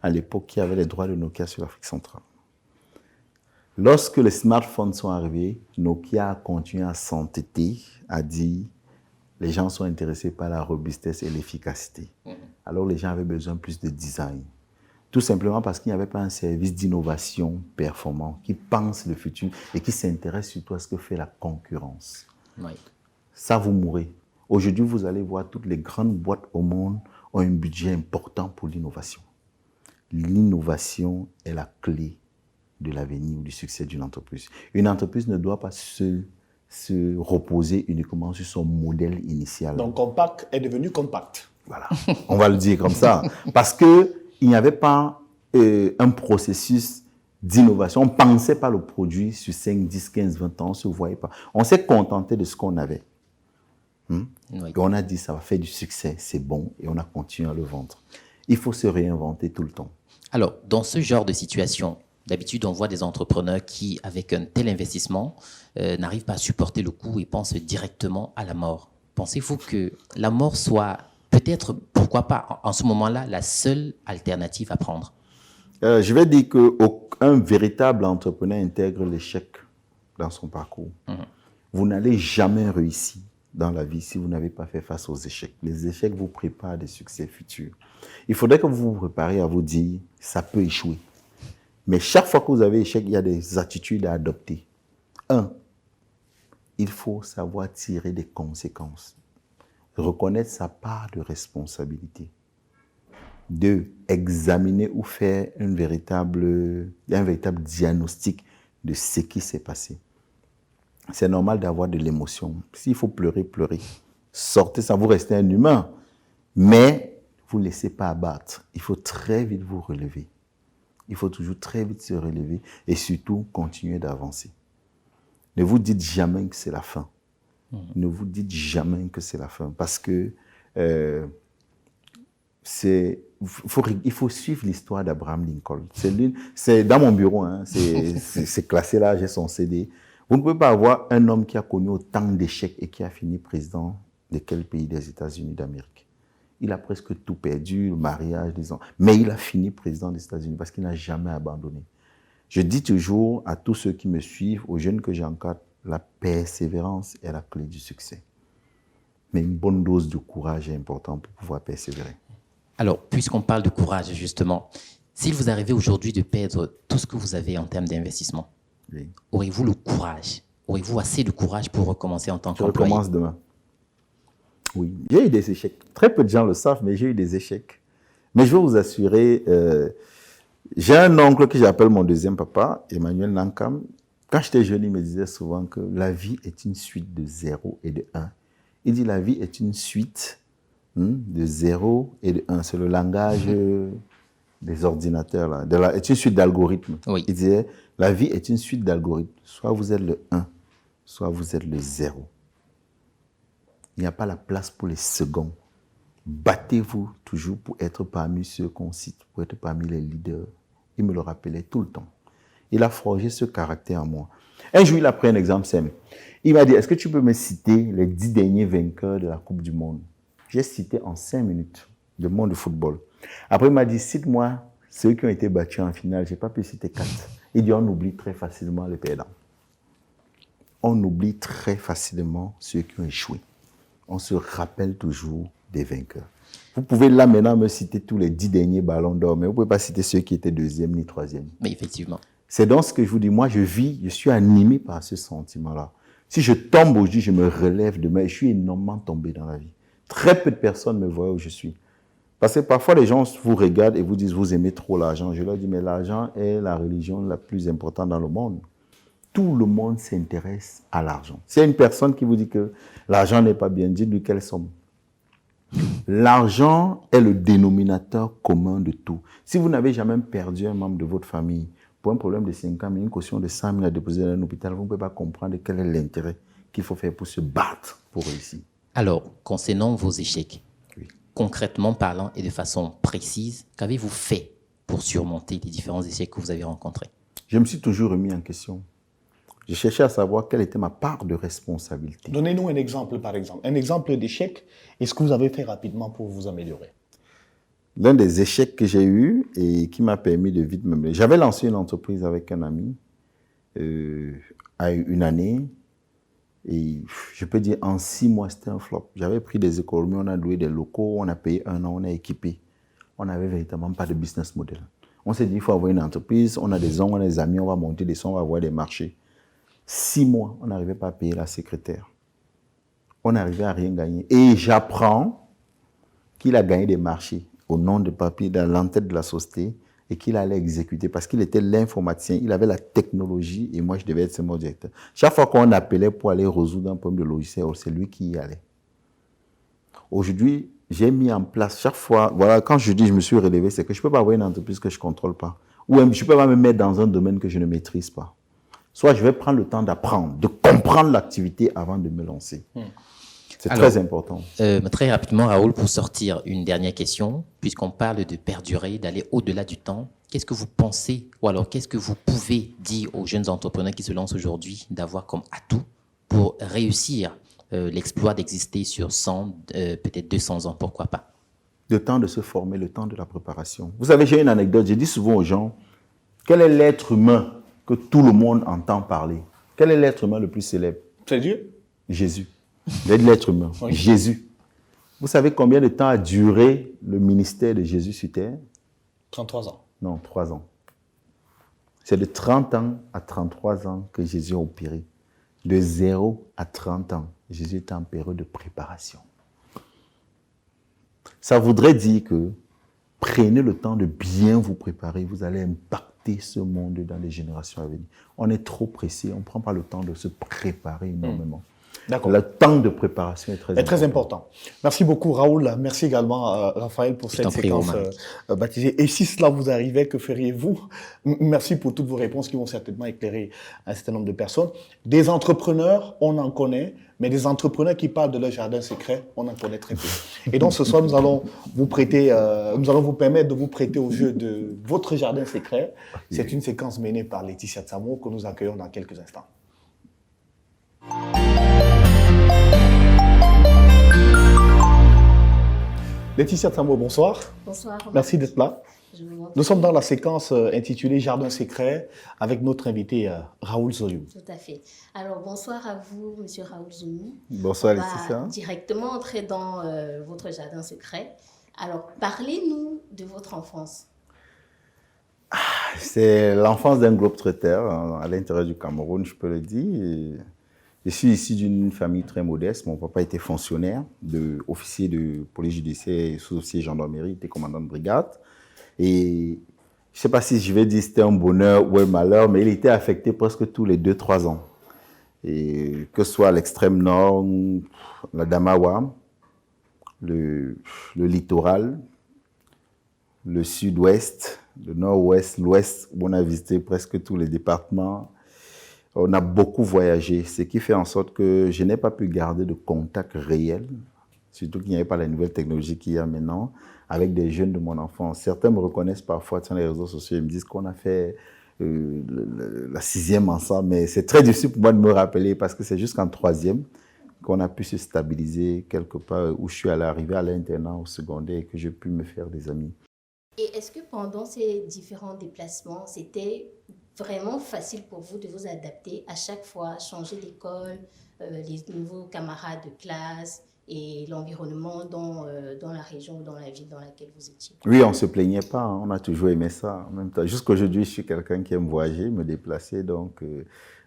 à l'époque qui avait les droits de Nokia sur l'Afrique centrale. Lorsque les smartphones sont arrivés, Nokia a continué à s'entêter, à dire les gens sont intéressés par la robustesse et l'efficacité. Alors les gens avaient besoin plus de design. Tout simplement parce qu'il n'y avait pas un service d'innovation performant qui pense le futur et qui s'intéresse surtout à ce que fait la concurrence. Oui. Ça, vous mourrez. Aujourd'hui, vous allez voir toutes les grandes boîtes au monde ont un budget important pour l'innovation. L'innovation est la clé de l'avenir ou du succès d'une entreprise. Une entreprise ne doit pas se reposer uniquement sur son modèle initial. Donc, Compaq est devenu compact. Voilà, on va le dire comme ça. Parce qu'il n'y avait pas un processus d'innovation. On ne pensait pas le produit sur 5, 10, 15, 20 ans, on ne se voyait pas. On s'est contenté de ce qu'on avait. Oui. Et on a dit, ça va faire du succès, c'est bon, et on a continué à le vendre. Il faut se réinventer tout le temps. Alors, dans ce genre de situation, d'habitude, on voit des entrepreneurs qui, avec un tel investissement, n'arrivent pas à supporter le coût et pensent directement à la mort. Pensez-vous que la mort soit peut-être, pourquoi pas, en ce moment-là, la seule alternative à prendre? Je vais dire qu'un véritable entrepreneur intègre l'échec dans son parcours. Vous n'allez jamais réussir dans la vie si vous n'avez pas fait face aux échecs. Les échecs vous préparent à des succès futurs. Il faudrait que vous vous prépariez à vous dire, ça peut échouer. Mais chaque fois que vous avez échec, il y a des attitudes à adopter. 1, il faut savoir tirer des conséquences. Reconnaître sa part de responsabilité. 2, examiner ou faire un véritable diagnostic de ce qui s'est passé. C'est normal d'avoir de l'émotion. S'il faut pleurer, pleurez. Sortez ça, vous restez un humain. Mais vous ne laissez pas abattre. Il faut très vite vous relever. Il faut toujours très vite se relever et surtout continuer d'avancer. Ne vous dites jamais que c'est la fin. Ne vous dites jamais que c'est la fin. Parce que il faut suivre l'histoire d'Abraham Lincoln. C'est dans mon bureau, hein, c'est classé là, j'ai son CD. Vous ne pouvez pas avoir un homme qui a connu autant d'échecs et qui a fini président de quel pays des États-Unis d'Amérique. Il a presque tout perdu, le mariage, disons. Mais il a fini président des États-Unis parce qu'il n'a jamais abandonné. Je dis toujours à tous ceux qui me suivent, aux jeunes que j'encadre, la persévérance est la clé du succès. Mais une bonne dose de courage est importante pour pouvoir persévérer. Alors, puisqu'on parle de courage, justement, s'il vous arrivait aujourd'hui de perdre tout ce que vous avez en termes d'investissement, Oui. aurez-vous le courage? Aurez-vous assez de courage pour recommencer en tant Je qu'employé? recommence demain. Oui, j'ai eu des échecs. Très peu de gens le savent, mais j'ai eu des échecs. Mais je veux vous assurer, j'ai un oncle que j'appelle mon deuxième papa, Emmanuel Nankam. Quand j'étais jeune, il me disait souvent que la vie est une suite de 0 et de 1. Il dit la vie est une suite de 0 et de 1. C'est le langage des ordinateurs, là. C'est une suite d'algorithmes. Oui. Il disait, la vie est une suite d'algorithmes. Soit vous êtes le 1, soit vous êtes le 0. Il n'y a pas la place pour les seconds. Battez-vous toujours pour être parmi ceux qu'on cite, pour être parmi les leaders. Il me le rappelait tout le temps. Il a forgé ce caractère en moi. Un jour, il a pris un exemple simple. Il m'a dit, est-ce que tu peux me citer les 10 derniers vainqueurs de la Coupe du Monde? J'ai cité en 5 minutes le monde du football. Après, il m'a dit, cite-moi ceux qui ont été battus en finale. Je n'ai pas pu citer 4. Il dit, on oublie très facilement les perdants. On oublie très facilement ceux qui ont échoué. On se rappelle toujours des vainqueurs. Vous pouvez là maintenant me citer tous les 10 derniers ballons d'or, mais vous ne pouvez pas citer ceux qui étaient 2e ni 3e. Mais effectivement. C'est donc ce que je vous dis. Moi, je suis animé par ce sentiment-là. Si je tombe aujourd'hui, je me relève demain. Je suis énormément tombé dans la vie. Très peu de personnes me voient où je suis. Parce que parfois, les gens vous regardent et vous disent, vous aimez trop l'argent. Je leur dis, mais l'argent est la religion la plus importante dans le monde. Tout le monde s'intéresse à l'argent. S'il y a une personne qui vous dit que l'argent n'est pas bien, dites-lui quelle somme. L'argent est le dénominateur commun de tout. Si vous n'avez jamais perdu un membre de votre famille pour un problème de 5 ans, mais une caution de 100 000 à déposer dans un hôpital, vous ne pouvez pas comprendre quel est l'intérêt qu'il faut faire pour se battre pour réussir. Alors, concernant vos échecs, Oui. concrètement parlant et de façon précise, qu'avez-vous fait pour surmonter les différents échecs que vous avez rencontrés? Je me suis toujours remis en question. Je cherchais à savoir quelle était ma part de responsabilité. Donnez-nous un exemple, par exemple. Un exemple d'échec et ce que vous avez fait rapidement pour vous améliorer. L'un des échecs que j'ai eu et qui m'a permis de vite me... J'avais lancé une entreprise avec un ami à une année et je peux dire en 6 mois, c'était un flop. J'avais pris des économies, on a loué des locaux, on a payé 1 an, on a équipé. On n'avait véritablement pas de business model. On s'est dit, il faut avoir une entreprise, on a des hommes, on a des amis, on va monter des sons, on va avoir des marchés. 6 mois, on n'arrivait pas à payer la secrétaire. On n'arrivait à rien gagner. Et j'apprends qu'il a gagné des marchés au nom de papier dans l'entête de la société et qu'il allait exécuter parce qu'il était l'informaticien, il avait la technologie et moi je devais être son directeur. Chaque fois qu'on appelait pour aller résoudre un problème de logiciel, c'est lui qui y allait. Aujourd'hui, j'ai mis en place chaque fois, voilà, quand je dis je me suis relevé, c'est que je ne peux pas avoir une entreprise que je ne contrôle pas. Ou je ne peux pas me mettre dans un domaine que je ne maîtrise pas. Soit je vais prendre le temps d'apprendre, de comprendre l'activité avant de me lancer. C'est très important. Très rapidement, Raoul, pour sortir une dernière question, puisqu'on parle de perdurer, d'aller au-delà du temps, qu'est-ce que vous pensez, ou alors qu'est-ce que vous pouvez dire aux jeunes entrepreneurs qui se lancent aujourd'hui d'avoir comme atout pour réussir l'exploit d'exister sur 100, peut-être 200 ans, pourquoi pas? Le temps de se former, le temps de la préparation. Vous savez, j'ai une anecdote, je dis souvent aux gens, quel est l'être humain que tout le monde entend parler? Quel est l'être humain le plus célèbre? C'est Dieu? Jésus. L'être humain. Oui. Jésus. Vous savez combien de temps a duré le ministère de Jésus sur terre? 33 ans. Non, 3 ans. C'est de 30 ans à 33 ans que Jésus a opéré. De 0 à 30 ans, Jésus est en période de préparation. Ça voudrait dire que prenez le temps de bien vous préparer, vous allez impacter ce monde dans les générations à venir. On est trop pressé, on ne prend pas le temps de se préparer énormément. D'accord. Le temps de préparation est Très important. Merci beaucoup, Raoul. Merci également, Raphaël, pour cette séquence baptisée. Et si cela vous arrivait, que feriez-vous? Merci pour toutes vos réponses qui vont certainement éclairer un certain nombre de personnes. Des entrepreneurs, on en connaît, mais des entrepreneurs qui parlent de leur jardin secret, on en connaît très peu. Et donc, ce soir, nous allons vous permettre de vous prêter au jeu de votre jardin secret. C'est une séquence menée par Laetitia Tsamo que nous accueillons dans quelques instants. Laetitia Tsamo, bonsoir. Bonsoir. Merci d'être là. Nous sommes dans la séquence intitulée Jardin secret avec notre invité Raoul Zoyou. Tout à fait. Alors bonsoir à vous, monsieur Raoul Zoyou. Bonsoir On Laetitia. va directement entrer dans votre jardin secret. Alors parlez-nous de votre enfance. C'est l'enfance d'un globe-trotteur à l'intérieur du Cameroun, je peux le dire. Je suis issu d'une famille très modeste. Mon papa était fonctionnaire, officier de police judiciaire et sous-officier gendarmerie, était commandant de brigade. Et je ne sais pas si je vais dire c'était un bonheur ou un malheur, mais il était affecté presque tous les 2-3 ans. Et que ce soit l'extrême nord, la Damawa, le littoral, le sud-ouest, le nord-ouest, l'ouest, où on a visité presque tous les départements. On a beaucoup voyagé, ce qui fait en sorte que je n'ai pas pu garder de contact réel, surtout qu'il n'y avait pas la nouvelle technologie qu'il y a maintenant, avec des jeunes de mon enfance. Certains me reconnaissent parfois sur les réseaux sociaux, ils me disent qu'on a fait la 6e ensemble, mais c'est très difficile pour moi de me rappeler parce que c'est jusqu'en 3e qu'on a pu se stabiliser quelque part où je suis arrivé à l'internat au secondaire et que j'ai pu me faire des amis. Et est-ce que pendant ces différents déplacements, c'était vraiment facile pour vous de vous adapter à chaque fois, changer d'école, les nouveaux camarades de classe et l'environnement dans la région ou dans la ville dans laquelle vous étiez? Oui, on ne se plaignait pas, hein. On a toujours aimé ça. En même temps, jusqu'aujourd'hui, je suis quelqu'un qui aime voyager, me déplacer, donc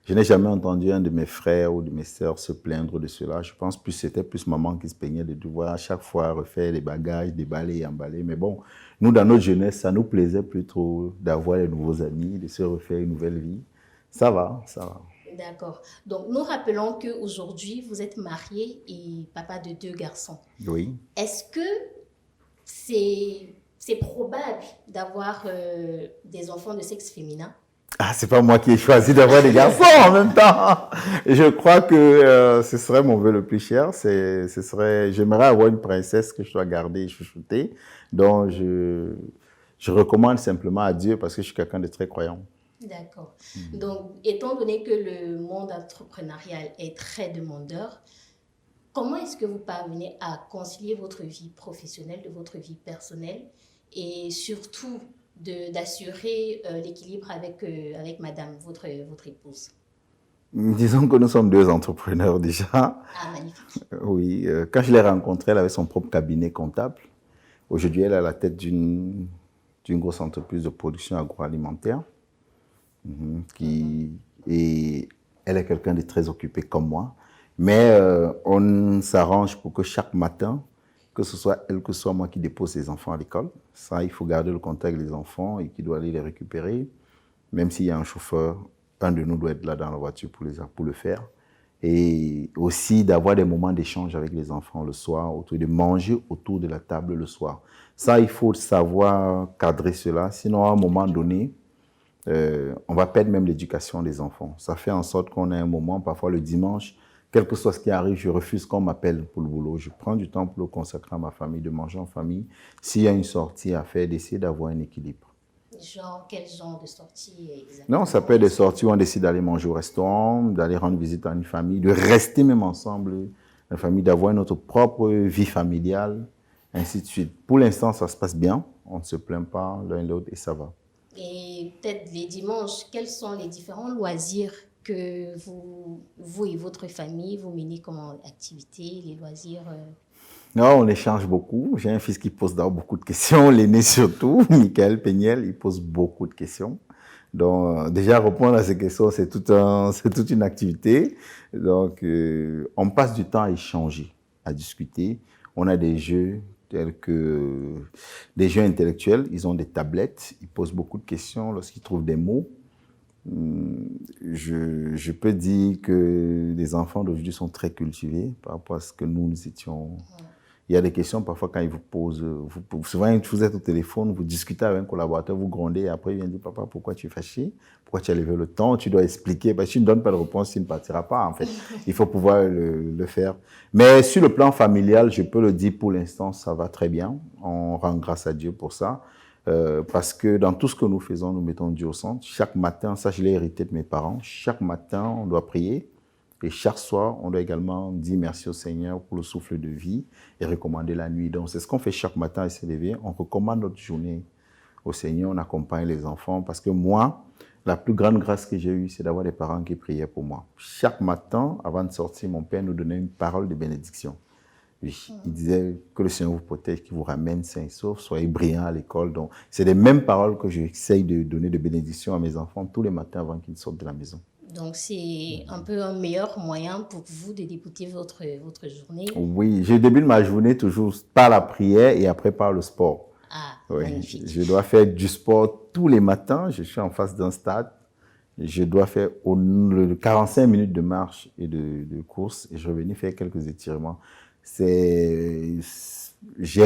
je n'ai jamais entendu un de mes frères ou de mes sœurs se plaindre de cela. Je pense que c'était plus maman qui se plaignait de devoir à chaque fois refaire les bagages, déballer et emballer. Mais bon, nous, dans notre jeunesse, ça nous plaisait plutôt d'avoir de nouveaux amis, de se refaire une nouvelle vie. Ça va, ça va. D'accord. Donc, nous rappelons qu'aujourd'hui, vous êtes marié et papa de 2 garçons. Oui. Est-ce que c'est probable d'avoir des enfants de sexe féminin? Ah, c'est pas moi qui ai choisi d'avoir des garçons en même temps. Je crois que ce serait mon vœu le plus cher. J'aimerais avoir une princesse que je dois garder et chouchouter. Donc, je recommande simplement à Dieu parce que je suis quelqu'un de très croyant. D'accord. Donc, étant donné que le monde entrepreneurial est très demandeur, comment est-ce que vous parvenez à concilier votre vie professionnelle de votre vie personnelle et surtout d'assurer l'équilibre avec madame, votre épouse? Disons que nous sommes 2 entrepreneurs déjà. Ah, magnifique. Oui, quand je l'ai rencontrée, elle avait son propre cabinet comptable. Aujourd'hui, elle est à la tête d'une grosse entreprise de production agroalimentaire. Et elle est quelqu'un de très occupé comme moi. Mais on s'arrange pour que chaque matin, que ce soit elle, que ce soit moi qui dépose les enfants à l'école. Ça, il faut garder le contact avec les enfants et qui doit aller les récupérer. Même s'il y a un chauffeur, un de nous doit être là dans la voiture pour le faire. Et aussi d'avoir des moments d'échange avec les enfants le soir, de manger autour de la table le soir. Ça, il faut savoir cadrer cela. Sinon, à un moment donné, on va perdre même l'éducation des enfants. Ça fait en sorte qu'on a un moment, parfois le dimanche, quel que soit ce qui arrive, je refuse qu'on m'appelle pour le boulot. Je prends du temps pour le consacrer à ma famille, de manger en famille. S'il y a une sortie à faire, d'essayer d'avoir un équilibre. Genre, quel genre de sortie exactement? Non, ça peut être des sorties où on décide d'aller manger au restaurant, d'aller rendre visite à une famille, de rester même ensemble, la famille, d'avoir notre propre vie familiale, ainsi de suite. Pour l'instant, ça se passe bien. On ne se plaint pas l'un l'autre et ça va. Et peut-être les dimanches, quels sont les différents loisirs que vous et votre famille, vous menez comme activité, les loisirs Non, on échange beaucoup. J'ai un fils qui pose d'abord beaucoup de questions, l'aîné surtout, Michael Peniel, il pose beaucoup de questions. Donc, déjà, répondre à ces questions, c'est toute une activité. Donc, on passe du temps à échanger, à discuter. On a des jeux tels que des jeux intellectuels. Ils ont des tablettes. Ils posent beaucoup de questions lorsqu'ils trouvent des mots. Je peux dire que les enfants d'aujourd'hui sont très cultivés par rapport à ce que nous étions. Il y a des questions parfois quand ils vous posent, souvent vous êtes au téléphone, vous discutez avec un collaborateur, vous grondez, et après il vient dire, papa, pourquoi tu es fâché? Pourquoi tu as levé le ton? Tu dois expliquer, parce que si tu ne donnes pas de réponse, il ne partira pas en fait. Il faut pouvoir le faire. Mais sur le plan familial, je peux le dire pour l'instant, ça va très bien. On rend grâce à Dieu pour ça. Parce que dans tout ce que nous faisons, nous mettons Dieu au centre. Chaque matin, ça je l'ai hérité de mes parents, chaque matin, on doit prier. Et chaque soir, on doit également dire merci au Seigneur pour le souffle de vie et recommander la nuit. Donc, c'est ce qu'on fait chaque matin à se lever. On recommande notre journée au Seigneur, on accompagne les enfants. Parce que moi, la plus grande grâce que j'ai eue, c'est d'avoir des parents qui priaient pour moi. Chaque matin, avant de sortir, mon père nous donnait une parole de bénédiction. Oui, il disait que le Seigneur vous protège, qu'il vous ramène sains et saufs, soyez brillants à l'école. Donc, c'est les mêmes paroles que j'essaye de donner de bénédiction à mes enfants tous les matins avant qu'ils sortent de la maison. Donc, c'est un peu un meilleur moyen pour vous de débuter votre journée. Oui, je débute ma journée toujours par la prière et après par le sport. Ah, oui, magnifique. Je dois faire du sport tous les matins. Je suis en face d'un stade. Je dois faire 45 minutes de marche et de course et je revenais faire quelques étirements. J'ai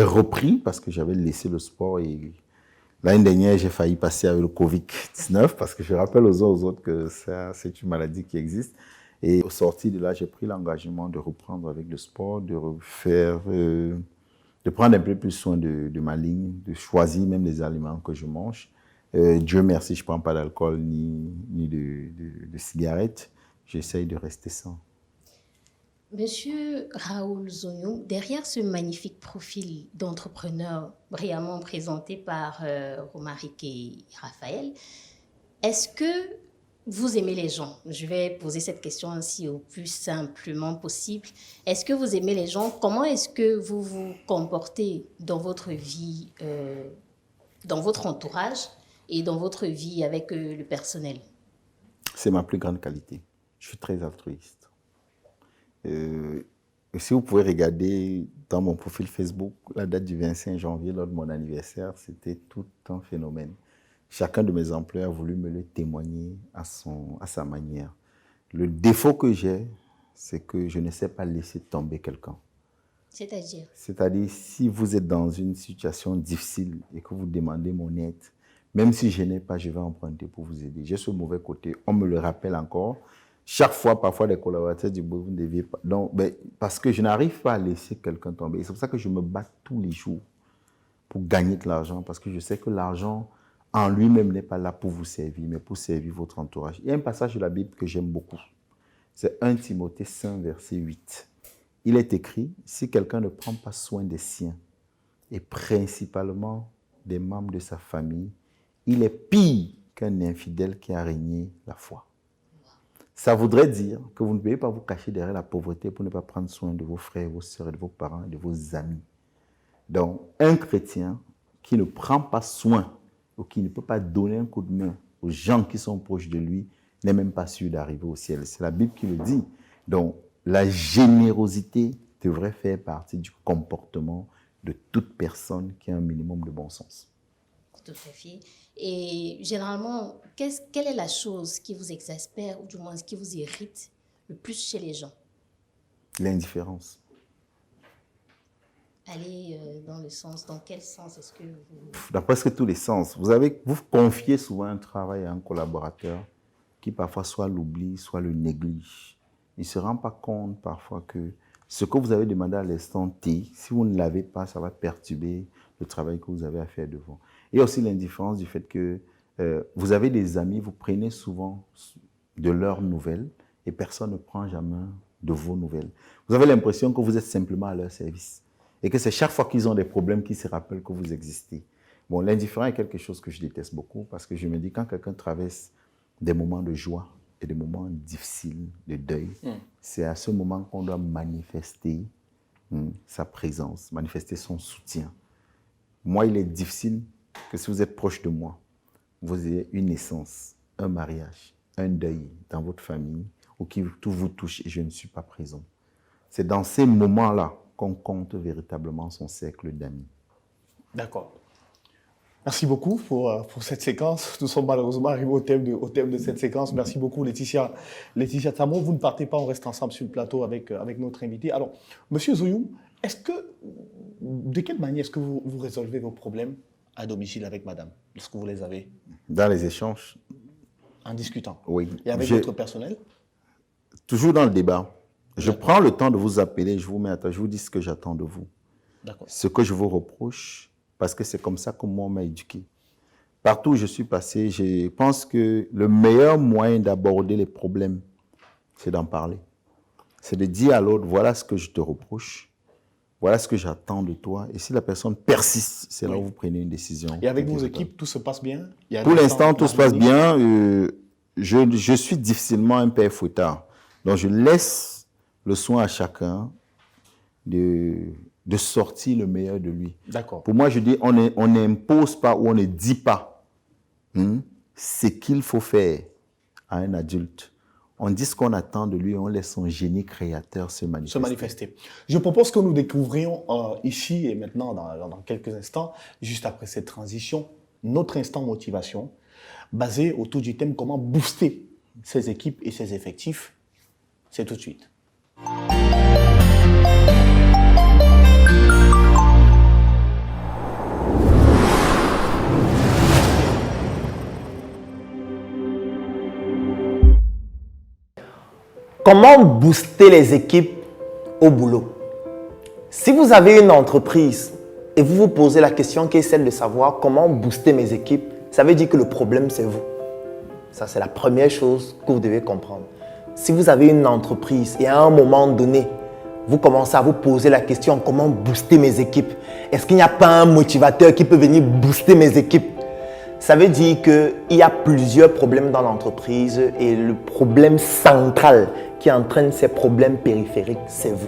repris parce que j'avais laissé le sport et l'année dernière, j'ai failli passer avec le Covid-19 parce que je rappelle aux uns aux autres que c'est une maladie qui existe. Et au sortir de là, j'ai pris l'engagement de reprendre avec le sport, de prendre un peu plus soin de ma ligne, de choisir même les aliments que je mange. Dieu merci, je ne prends pas d'alcool ni de cigarettes. J'essaye de rester sain. Monsieur Raoul Zonyum, derrière ce magnifique profil d'entrepreneur brillamment présenté par Romaric et Raphaël, est-ce que vous aimez les gens? Je vais poser cette question ainsi au plus simplement possible. Est-ce que vous aimez les gens? Comment est-ce que vous vous comportez dans votre vie, dans votre entourage et dans votre vie avec le personnel? C'est ma plus grande qualité. Je suis très altruiste. Si vous pouvez regarder dans mon profil Facebook, la date du 25 janvier, lors de mon anniversaire, c'était tout un phénomène. Chacun de mes employés a voulu me le témoigner à sa manière. Le défaut que j'ai, c'est que je ne sais pas laisser tomber quelqu'un. C'est-à-dire? C'est-à-dire, si vous êtes dans une situation difficile et que vous demandez mon aide, même si je n'ai pas, je vais emprunter pour vous aider. J'ai ce mauvais côté, on me le rappelle encore. Chaque fois, parfois, les collaborateurs disent, vous ne deviez pas. Donc, parce que je n'arrive pas à laisser quelqu'un tomber. C'est pour ça que je me bats tous les jours pour gagner de l'argent, parce que je sais que l'argent en lui-même n'est pas là pour vous servir, mais pour servir votre entourage. Il y a un passage de la Bible que j'aime beaucoup. C'est 1 Timothée 5, verset 8. Il est écrit, si quelqu'un ne prend pas soin des siens, et principalement des membres de sa famille, il est pire qu'un infidèle qui a régné la foi. Ça voudrait dire que vous ne pouvez pas vous cacher derrière la pauvreté pour ne pas prendre soin de vos frères, vos sœurs, de vos parents, de vos amis. Donc, un chrétien qui ne prend pas soin ou qui ne peut pas donner un coup de main aux gens qui sont proches de lui n'est même pas sûr d'arriver au ciel. C'est la Bible qui le dit. Donc, la générosité devrait faire partie du comportement de toute personne qui a un minimum de bon sens. Tout à fait. Et généralement, quelle est la chose qui vous exaspère ou du moins qui vous irrite le plus chez les gens? L'indifférence. Allez dans quel sens est-ce que vous... Dans presque tous les sens. Vous confiez souvent un travail à un collaborateur qui parfois soit l'oublie, soit le néglige. il ne se rend pas compte parfois que ce que vous avez demandé à l'instant T, si vous ne l'avez pas, ça va perturber le travail que vous avez à faire devant. Et aussi l'indifférence du fait que vous avez des amis, vous prenez souvent de leurs nouvelles et personne ne prend jamais de vos nouvelles. Vous avez l'impression que vous êtes simplement à leur service et que c'est chaque fois qu'ils ont des problèmes qu'ils se rappellent que vous existez. Bon, l'indifférent est quelque chose que je déteste beaucoup parce que je me dis quand quelqu'un traverse des moments de joie et des moments difficiles, de deuil, c'est à ce moment qu'on doit manifester sa présence, manifester son soutien. Moi, il est difficile que si vous êtes proche de moi, vous ayez une naissance, un mariage, un deuil dans votre famille ou qui tout vous touche et je ne suis pas présent. C'est dans ces moments-là qu'on compte véritablement son cercle d'amis. D'accord. Merci beaucoup pour cette séquence. Nous sommes malheureusement arrivés au thème de cette séquence. Merci beaucoup, Laetitia Tamon. Vous ne partez pas, on reste ensemble sur le plateau avec notre invité. Alors, Monsieur Zoyoum, de quelle manière est-ce que vous résolvez vos problèmes à domicile avec madame, lorsque vous les avez? Dans les échanges. En discutant? Oui. Et avec votre personnel? Toujours dans le débat. Je prends le temps de vous appeler, je vous mets à table, je vous dis ce que j'attends de vous. D'accord. Ce que je vous reproche, parce que c'est comme ça que moi on m'a éduqué. Partout où je suis passé, je pense que le meilleur moyen d'aborder les problèmes, c'est d'en parler. C'est de dire à l'autre, voilà ce que je te reproche, voilà ce que j'attends de toi. Et si la personne persiste, c'est là où vous prenez une décision. Et avec vos équipes, tout se passe bien? Pour l'instant, tout se passe bien. Je suis difficilement un père fouettard. Donc, je laisse le soin à chacun de sortir le meilleur de lui. D'accord. Pour moi, je dis, on n'impose pas ou on ne dit pas ce qu'il faut faire à un adulte. On dit ce qu'on attend de lui et on laisse son génie créateur se manifester. Je propose que nous découvrions ici et maintenant, dans quelques instants, juste après cette transition, notre instant motivation, basé autour du thème comment booster ses équipes et ses effectifs. C'est tout de suite. Comment booster les équipes au boulot? Si vous avez une entreprise et vous vous posez la question qui est celle de savoir comment booster mes équipes, ça veut dire que le problème, c'est vous. Ça, c'est la première chose que vous devez comprendre. Si vous avez une entreprise et à un moment donné, vous commencez à vous poser la question comment booster mes équipes? Est-ce qu'il n'y a pas un motivateur qui peut venir booster mes équipes? Ça veut dire qu'il y a plusieurs problèmes dans l'entreprise et le problème central qui entraîne ces problèmes périphériques, c'est vous.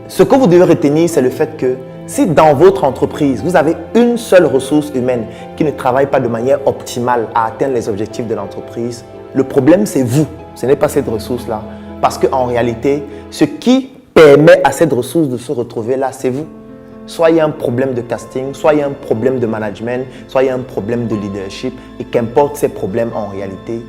Ce que vous devez retenir, c'est le fait que si dans votre entreprise, vous avez une seule ressource humaine qui ne travaille pas de manière optimale à atteindre les objectifs de l'entreprise, le problème, c'est vous. Ce n'est pas cette ressource-là. Parce qu'en réalité, ce qui permet à cette ressource de se retrouver là, c'est vous. Soit il y a un problème de casting, soit il y a un problème de management, soit il y a un problème de leadership. Et qu'importe ces problèmes, en réalité,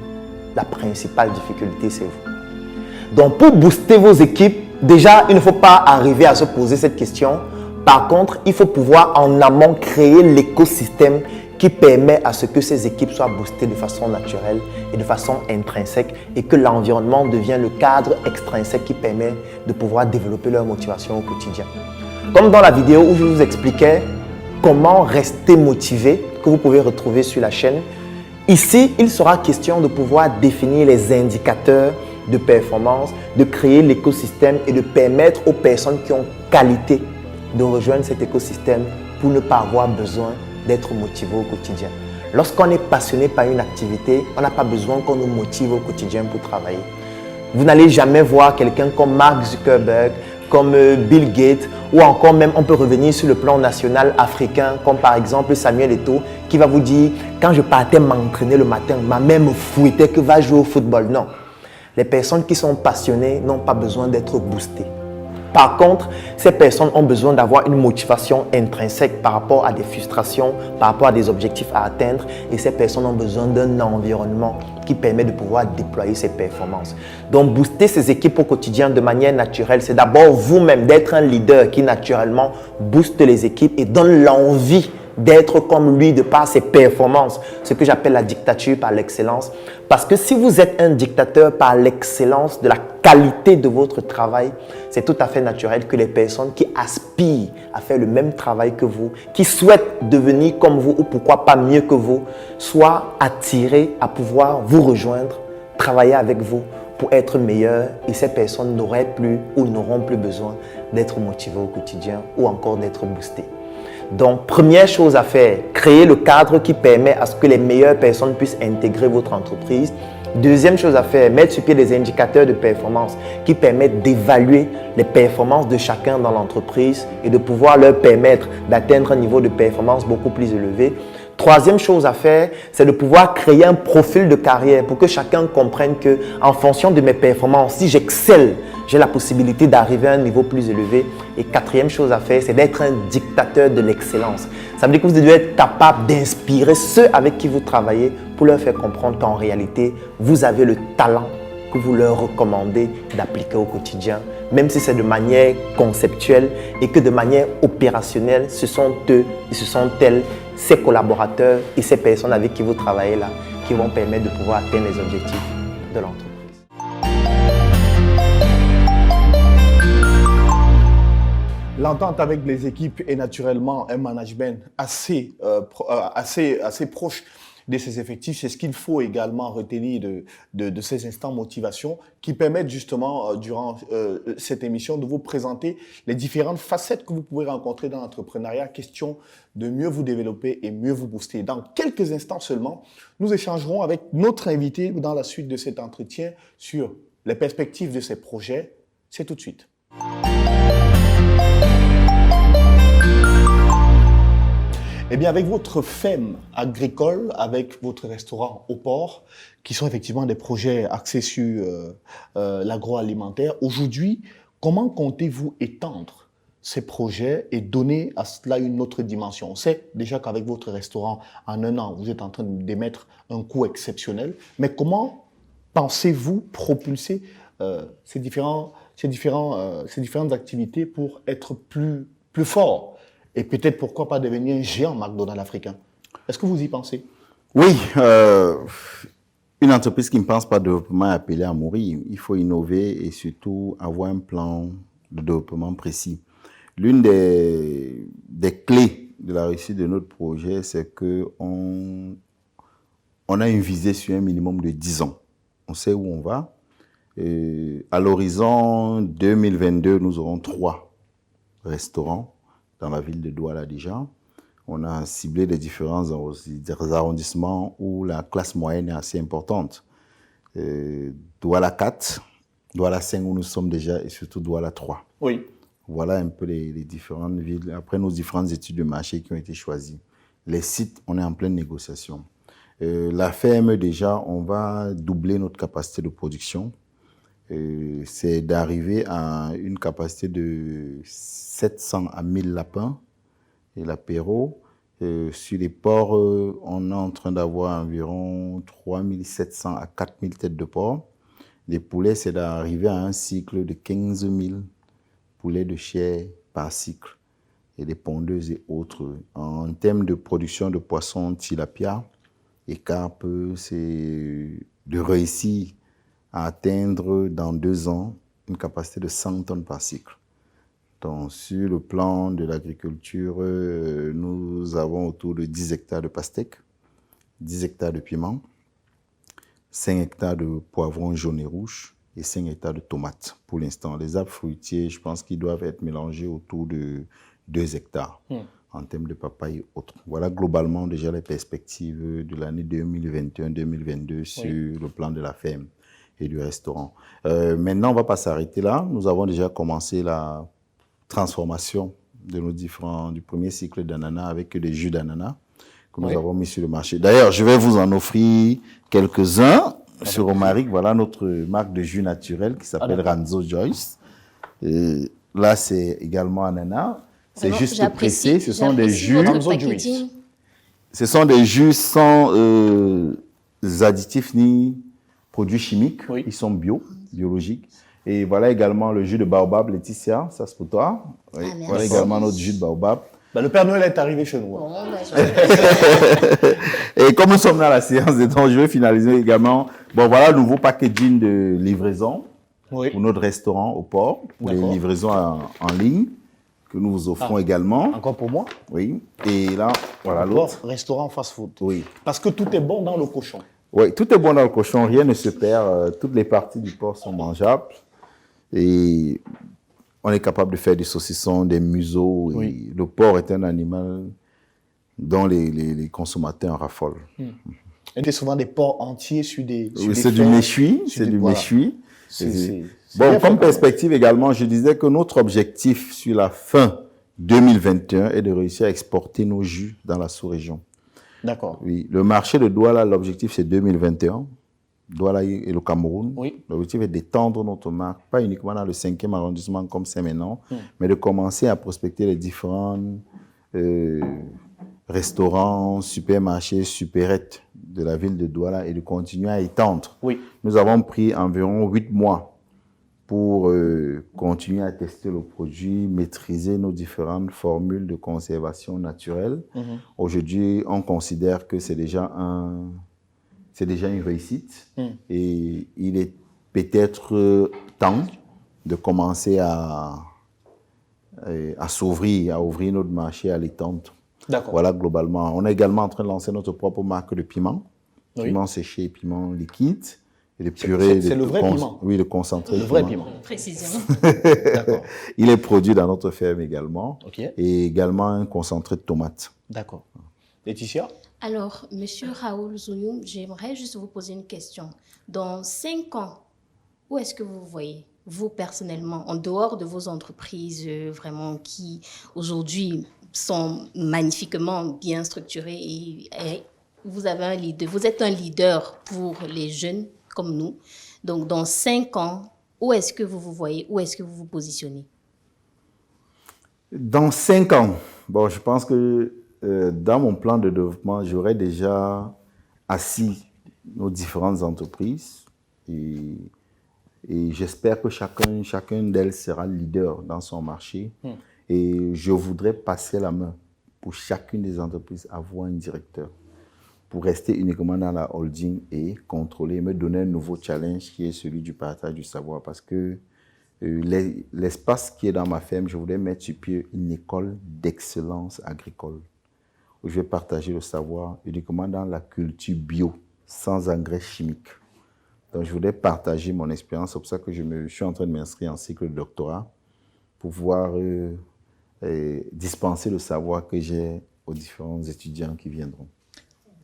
la principale difficulté, c'est vous. Donc, pour booster vos équipes, déjà, il ne faut pas arriver à se poser cette question. Par contre, il faut pouvoir en amont créer l'écosystème qui permet à ce que ces équipes soient boostées de façon naturelle et de façon intrinsèque et que l'environnement devienne le cadre extrinsèque qui permet de pouvoir développer leur motivation au quotidien. Comme dans la vidéo où je vous expliquais comment rester motivé, que vous pouvez retrouver sur la chaîne, ici, il sera question de pouvoir définir les indicateurs de performance, de créer l'écosystème et de permettre aux personnes qui ont qualité de rejoindre cet écosystème pour ne pas avoir besoin d'être motivé au quotidien. Lorsqu'on est passionné par une activité, on n'a pas besoin qu'on nous motive au quotidien pour travailler. Vous n'allez jamais voir quelqu'un comme Mark Zuckerberg, comme Bill Gates, ou encore même on peut revenir sur le plan national africain, comme par exemple Samuel Eto'o, qui va vous dire « Quand je partais m'entraîner le matin, ma mère me fouettait que va jouer au football ». Non, les personnes qui sont passionnées n'ont pas besoin d'être boostées. Par contre, ces personnes ont besoin d'avoir une motivation intrinsèque par rapport à des frustrations, par rapport à des objectifs à atteindre. Et ces personnes ont besoin d'un environnement qui permet de pouvoir déployer ces performances. Donc, booster ces équipes au quotidien de manière naturelle, c'est d'abord vous-même d'être un leader qui naturellement booste les équipes et donne l'envie d'être comme lui de par ses performances, ce que j'appelle la dictature par l'excellence. Parce que si vous êtes un dictateur par l'excellence de la qualité de votre travail, c'est tout à fait naturel que les personnes qui aspirent à faire le même travail que vous, qui souhaitent devenir comme vous ou pourquoi pas mieux que vous, soient attirées à pouvoir vous rejoindre, travailler avec vous pour être meilleurs, et ces personnes n'auraient plus ou n'auront plus besoin d'être motivées au quotidien ou encore d'être boostées. Donc, première chose à faire, créer le cadre qui permet à ce que les meilleures personnes puissent intégrer votre entreprise. Deuxième chose à faire, mettre sur pied des indicateurs de performance qui permettent d'évaluer les performances de chacun dans l'entreprise et de pouvoir leur permettre d'atteindre un niveau de performance beaucoup plus élevé. Troisième chose à faire, c'est de pouvoir créer un profil de carrière pour que chacun comprenne que, en fonction de mes performances, si j'excelle, j'ai la possibilité d'arriver à un niveau plus élevé. Et quatrième chose à faire, c'est d'être un dictateur de l'excellence. Ça veut dire que vous devez être capable d'inspirer ceux avec qui vous travaillez pour leur faire comprendre qu'en réalité, vous avez le talent que vous leur recommandez d'appliquer au quotidien, même si c'est de manière conceptuelle et que de manière opérationnelle, ce sont eux et ce sont elles, ces collaborateurs et ces personnes avec qui vous travaillez là, qui vont permettre de pouvoir atteindre les objectifs de l'entreprise. L'entente avec les équipes est naturellement un management assez proche de ses effectifs. C'est ce qu'il faut également retenir de ces instants motivation qui permettent justement, durant cette émission, de vous présenter les différentes facettes que vous pouvez rencontrer dans l'entrepreneuriat. Question de mieux vous développer et mieux vous booster. Dans quelques instants seulement, nous échangerons avec notre invité dans la suite de cet entretien sur les perspectives de ses projets. C'est tout de suite. Eh bien, avec votre ferme agricole, avec votre restaurant au port, qui sont effectivement des projets axés sur l'agroalimentaire, aujourd'hui, comment comptez-vous étendre ces projets et donner à cela une autre dimension? On sait déjà qu'avec votre restaurant, en un an, vous êtes en train d'émettre un coût exceptionnel, mais comment pensez-vous propulser ces différentes activités pour être plus fort? Et peut-être, pourquoi pas devenir un géant McDonald's africain? Est-ce que vous y pensez? Oui, une entreprise qui ne pense pas de développement est appelée à mourir. Il faut innover et surtout avoir un plan de développement précis. L'une des clés de la réussite de notre projet, c'est qu'on a une visée sur un minimum de 10 ans. On sait où on va. Et à l'horizon 2022, nous aurons 3 restaurants dans la ville de Douala déjà. On a ciblé les différents arrondissements où la classe moyenne est assez importante. Douala 4, Douala 5 où nous sommes déjà et surtout Douala 3. Oui. Voilà un peu les différentes villes, après nos différentes études de marché qui ont été choisies. Les sites, on est en pleine négociation. La ferme déjà, on va doubler notre capacité de production. C'est d'arriver à une capacité de 700 à 1000 lapins et l'apéro. Sur les porcs, on est en train d'avoir environ 3700 à 4000 têtes de porc. Les poulets, c'est d'arriver à un cycle de 15 000 poulets de chair par cycle. Et les pondeuses et autres. En termes de production de poissons tilapia et carpe, c'est de réussir à atteindre dans 2 ans une capacité de 100 tonnes par cycle. Donc, sur le plan de l'agriculture, nous avons autour de 10 hectares de pastèques, 10 hectares de piments, 5 hectares de poivrons jaunes et rouges et 5 hectares de tomates pour l'instant. Les arbres fruitiers, je pense qu'ils doivent être mélangés autour de 2 hectares en termes de papaye et autres. Voilà globalement déjà les perspectives de l'année 2021-2022 sur le plan de la ferme et du restaurant. Maintenant, on ne va pas s'arrêter là. Nous avons déjà commencé la transformation de nos du premier cycle d'ananas avec des jus d'ananas que nous avons mis sur le marché. D'ailleurs, je vais vous en offrir quelques-uns sur Romaric. Voilà notre marque de jus naturel qui s'appelle Ranzo Joyce. Et là, c'est également ananas. C'est juste pressé. Ce sont des jus. Ce sont des jus sans additifs ni produits chimiques. Ils sont biologiques. Et voilà également le jus de baobab, Laetitia, ça c'est pour toi. Voilà également notre jus de baobab. Ben, le Père Noël est arrivé chez nous. Bon, ben, je- Et comme nous sommes dans la séance des dons, je vais finaliser également. Bon, voilà le nouveau packaging de livraison Oui. pour notre restaurant au port, pour les D'accord. livraisons en ligne que nous vous offrons également. Encore pour moi. Oui. Et là, voilà l'autre. Restaurant fast-food. Oui. Parce que tout est bon dans le cochon. Oui, tout est bon dans le cochon, rien ne se perd. Toutes les parties du porc sont mangeables. Et on est capable de faire des saucissons, des museaux. Et Oui. le porc est un animal dont les consommateurs en raffolent. Et c'est souvent des porcs entiers sur des. Oui, c'est du méchoui. sur C'est du voilà. méchoui. C'est Bon, bien comme fait. perspective également, je disais que notre objectif sur la fin 2021 est de réussir à exporter nos jus dans la sous-région. D'accord. Oui, le marché de Douala, l'objectif c'est 2021. Douala et le Cameroun. Oui. L'objectif est d'étendre notre marque, pas uniquement dans le 5e arrondissement comme c'est maintenant, mais de commencer à prospecter les différents restaurants, supermarchés, supérettes de la ville de Douala et de continuer à étendre. Oui. Nous avons pris environ 8 mois pour continuer à tester le produit, maîtriser nos différentes formules de conservation naturelle. Aujourd'hui, on considère que c'est déjà une réussite et il est peut-être temps de commencer à s'ouvrir, à ouvrir notre marché, à l'étendre. D'accord. Voilà, globalement. On est également en train de lancer notre propre marque de piment. Oui. Piment séché et piment liquide. Et de purée. C'est le vrai piment. Oui, le concentré. Le vrai piment. Précisément. D'accord. Il est produit dans notre ferme également. Ok. Et également un concentré de tomates. D'accord. Laetitia? Alors, Monsieur Raoul Zouyoum, j'aimerais juste vous poser une question. Dans 5 ans, où est-ce que vous voyez, vous personnellement, en dehors de vos entreprises vraiment qui aujourd'hui sont magnifiquement bien structurées et vous avez un leader, vous êtes un leader pour les jeunes comme nous. Donc, dans 5 ans, où est-ce que vous vous voyez, où est-ce que vous vous positionnez? Dans 5 ans, bon, je pense que dans mon plan de développement, j'aurais déjà assis nos différentes entreprises et j'espère que chacun d'elles sera leader dans son marché. Et je voudrais passer la main pour chacune des entreprises, avoir un directeur pour rester uniquement dans la holding et contrôler, me donner un nouveau challenge qui est celui du partage du savoir. Parce que l'espace qui est dans ma ferme, je voudrais mettre sur pied une école d'excellence agricole où je vais partager le savoir uniquement dans la culture bio, sans engrais chimiques. Donc, je voudrais partager mon expérience. C'est pour ça que je suis en train de m'inscrire en cycle de doctorat pour pouvoir dispenser le savoir que j'ai aux différents étudiants qui viendront.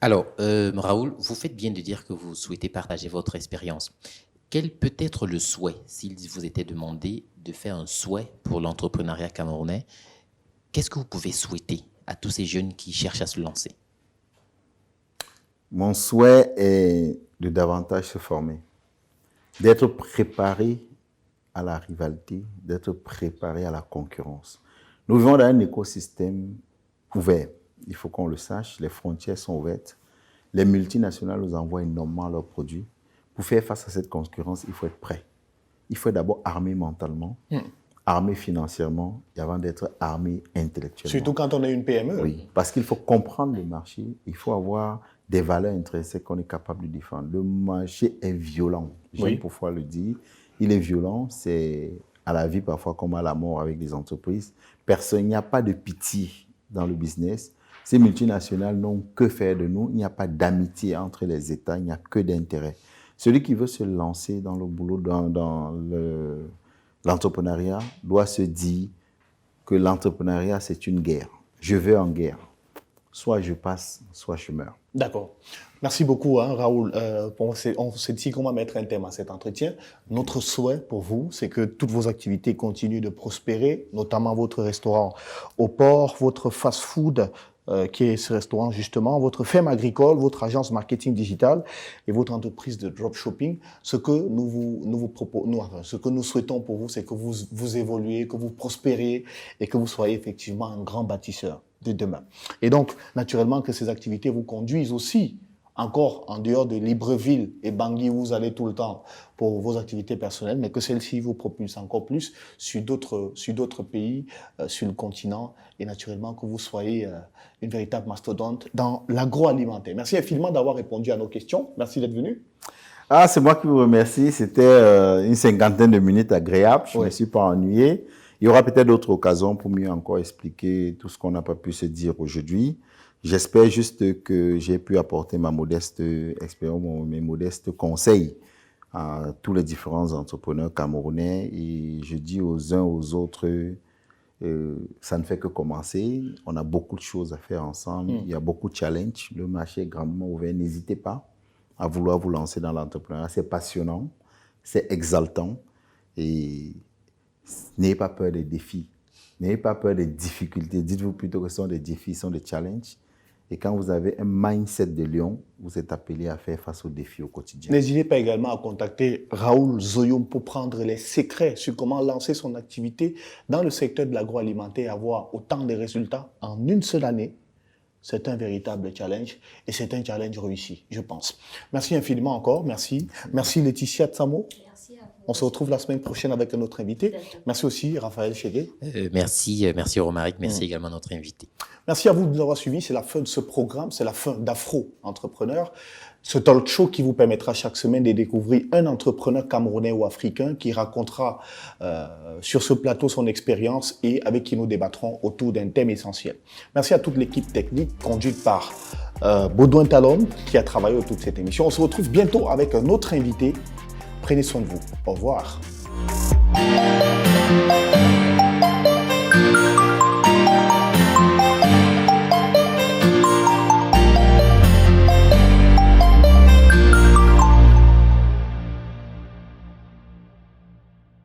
Alors, Raoul, vous faites bien de dire que vous souhaitez partager votre expérience. Quel peut être le souhait, s'il vous était demandé de faire un souhait pour l'entrepreneuriat camerounais, qu'est-ce que vous pouvez souhaiter à tous ces jeunes qui cherchent à se lancer? Mon souhait est de davantage se former, d'être préparé à la rivalité, d'être préparé à la concurrence. Nous vivons dans un écosystème ouvert. Il faut qu'on le sache, les frontières sont ouvertes. Les multinationales nous envoient énormément leurs produits. Pour faire face à cette concurrence, il faut être prêt. Il faut d'abord armé mentalement, armé financièrement, et avant d'être armé intellectuellement. Surtout quand on est une PME. Oui, parce qu'il faut comprendre le marché, il faut avoir des valeurs intrinsèques qu'on est capable de défendre. Le marché est violent, j'aime parfois le dire. Il est violent, c'est à la vie parfois comme à la mort avec les entreprises. Il n'y a pas de pitié dans le business. Ces multinationales n'ont que faire de nous. Il n'y a pas d'amitié entre les États, il n'y a que d'intérêt. Celui qui veut se lancer dans le boulot, dans l'entrepreneuriat, doit se dire que l'entrepreneuriat, c'est une guerre. Je vais en guerre. Soit je passe, soit je meurs. D'accord. Merci beaucoup, Raoul. On s'est dit qu'on va mettre un thème à cet entretien. Notre souhait pour vous, c'est que toutes vos activités continuent de prospérer, notamment votre restaurant au port, votre fast-food, qui est ce restaurant justement, votre ferme agricole, votre agence marketing digital et votre entreprise de dropshipping. Ce que ce que nous souhaitons pour vous, c'est que vous évoluez, que vous prospériez et que vous soyez effectivement un grand bâtisseur de demain. Et donc, naturellement, que ces activités vous conduisent aussi encore en dehors de Libreville et Bangui où vous allez tout le temps pour vos activités personnelles, mais que celle-ci vous propulse encore plus sur d'autres pays, sur le continent, et naturellement que vous soyez une véritable mastodonte dans l'agroalimentaire. Merci infiniment d'avoir répondu à nos questions. Merci d'être venu. Ah, c'est moi qui vous remercie. C'était une 50aine de minutes agréables. Je ne me suis pas ennuyé. Il y aura peut-être d'autres occasions pour mieux encore expliquer tout ce qu'on n'a pas pu se dire aujourd'hui. J'espère juste que j'ai pu apporter ma modeste expérience, mes modestes conseils à tous les différents entrepreneurs camerounais. Et je dis aux uns aux autres, ça ne fait que commencer. On a beaucoup de choses à faire ensemble. Il y a beaucoup de challenges. Le marché est grandement ouvert. N'hésitez pas à vouloir vous lancer dans l'entrepreneuriat. C'est passionnant, c'est exaltant. Et n'ayez pas peur des défis. N'ayez pas peur des difficultés. Dites-vous plutôt que ce sont des défis, ce sont des challenges. Et quand vous avez un mindset de lion, vous êtes appelé à faire face aux défis au quotidien. N'hésitez pas également à contacter Raoul Zoyoum pour prendre les secrets sur comment lancer son activité dans le secteur de l'agroalimentaire et avoir autant de résultats en une seule année. C'est un véritable challenge et c'est un challenge réussi, je pense. Merci infiniment encore. Merci. Merci Laetitia Tsamo. Merci à vous. On se retrouve la semaine prochaine avec un autre invité. Merci aussi Raphaël Chégué. Merci Romaric, merci également à notre invité. Merci à vous de nous avoir suivis. C'est la fin de ce programme, c'est la fin d'Afro Entrepreneur. Ce talk show qui vous permettra chaque semaine de découvrir un entrepreneur camerounais ou africain qui racontera sur ce plateau son expérience et avec qui nous débattrons autour d'un thème essentiel. Merci à toute l'équipe technique conduite par Baudouin Talon qui a travaillé autour de cette émission. On se retrouve bientôt avec un autre invité. Prenez soin de vous. Au revoir.